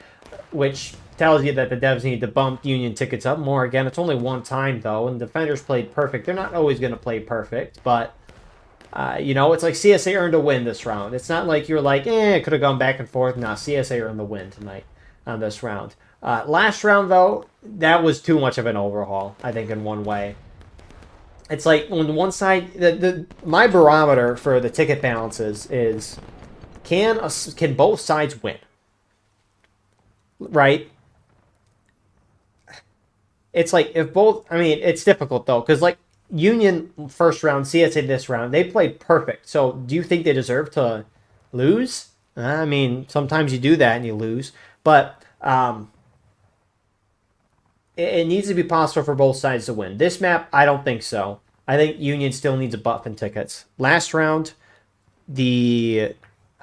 which tells you that the devs need to bump Union tickets up more. Again, it's only one time, though, and defenders played perfect. They're not always going to play perfect, but, you know, it's like CSA earned a win this round. It's not like you're like, it could have gone back and forth. No, CSA earned the win tonight on this round. Last round, though, that was too much of an overhaul, I think, in one way. It's like on one side, my barometer for the ticket balances is, can both sides win? right? It's like if both, I mean, it's difficult though, because like Union first round, CSA this round, they played perfect. So do you think they deserve to lose? I mean, sometimes you do that and you lose, but it needs to be possible for both sides to win. This map, I don't think so. I think Union still needs a buff and tickets. Last round, the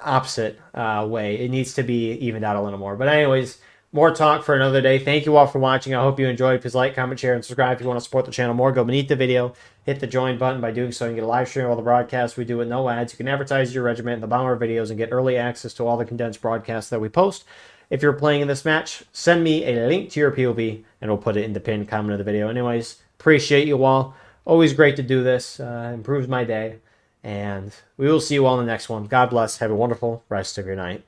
opposite way. It needs to be evened out a little more. But anyways, more talk for another day. Thank you all for watching. I hope you enjoyed. Please like, comment, share, and subscribe if you want to support the channel more. Go beneath the video. Hit the join button. By doing so, you can get a live stream of all the broadcasts we do with no ads. You can advertise your regiment in the bottom of our videos and get early access to all the condensed broadcasts that we post. If you're playing in this match, send me a link to your POV, and we'll put it in the pinned comment of the video. Anyways, appreciate you all. Always great to do this. Improves my day. And we will see you all in the next one. God bless. Have a wonderful rest of your night.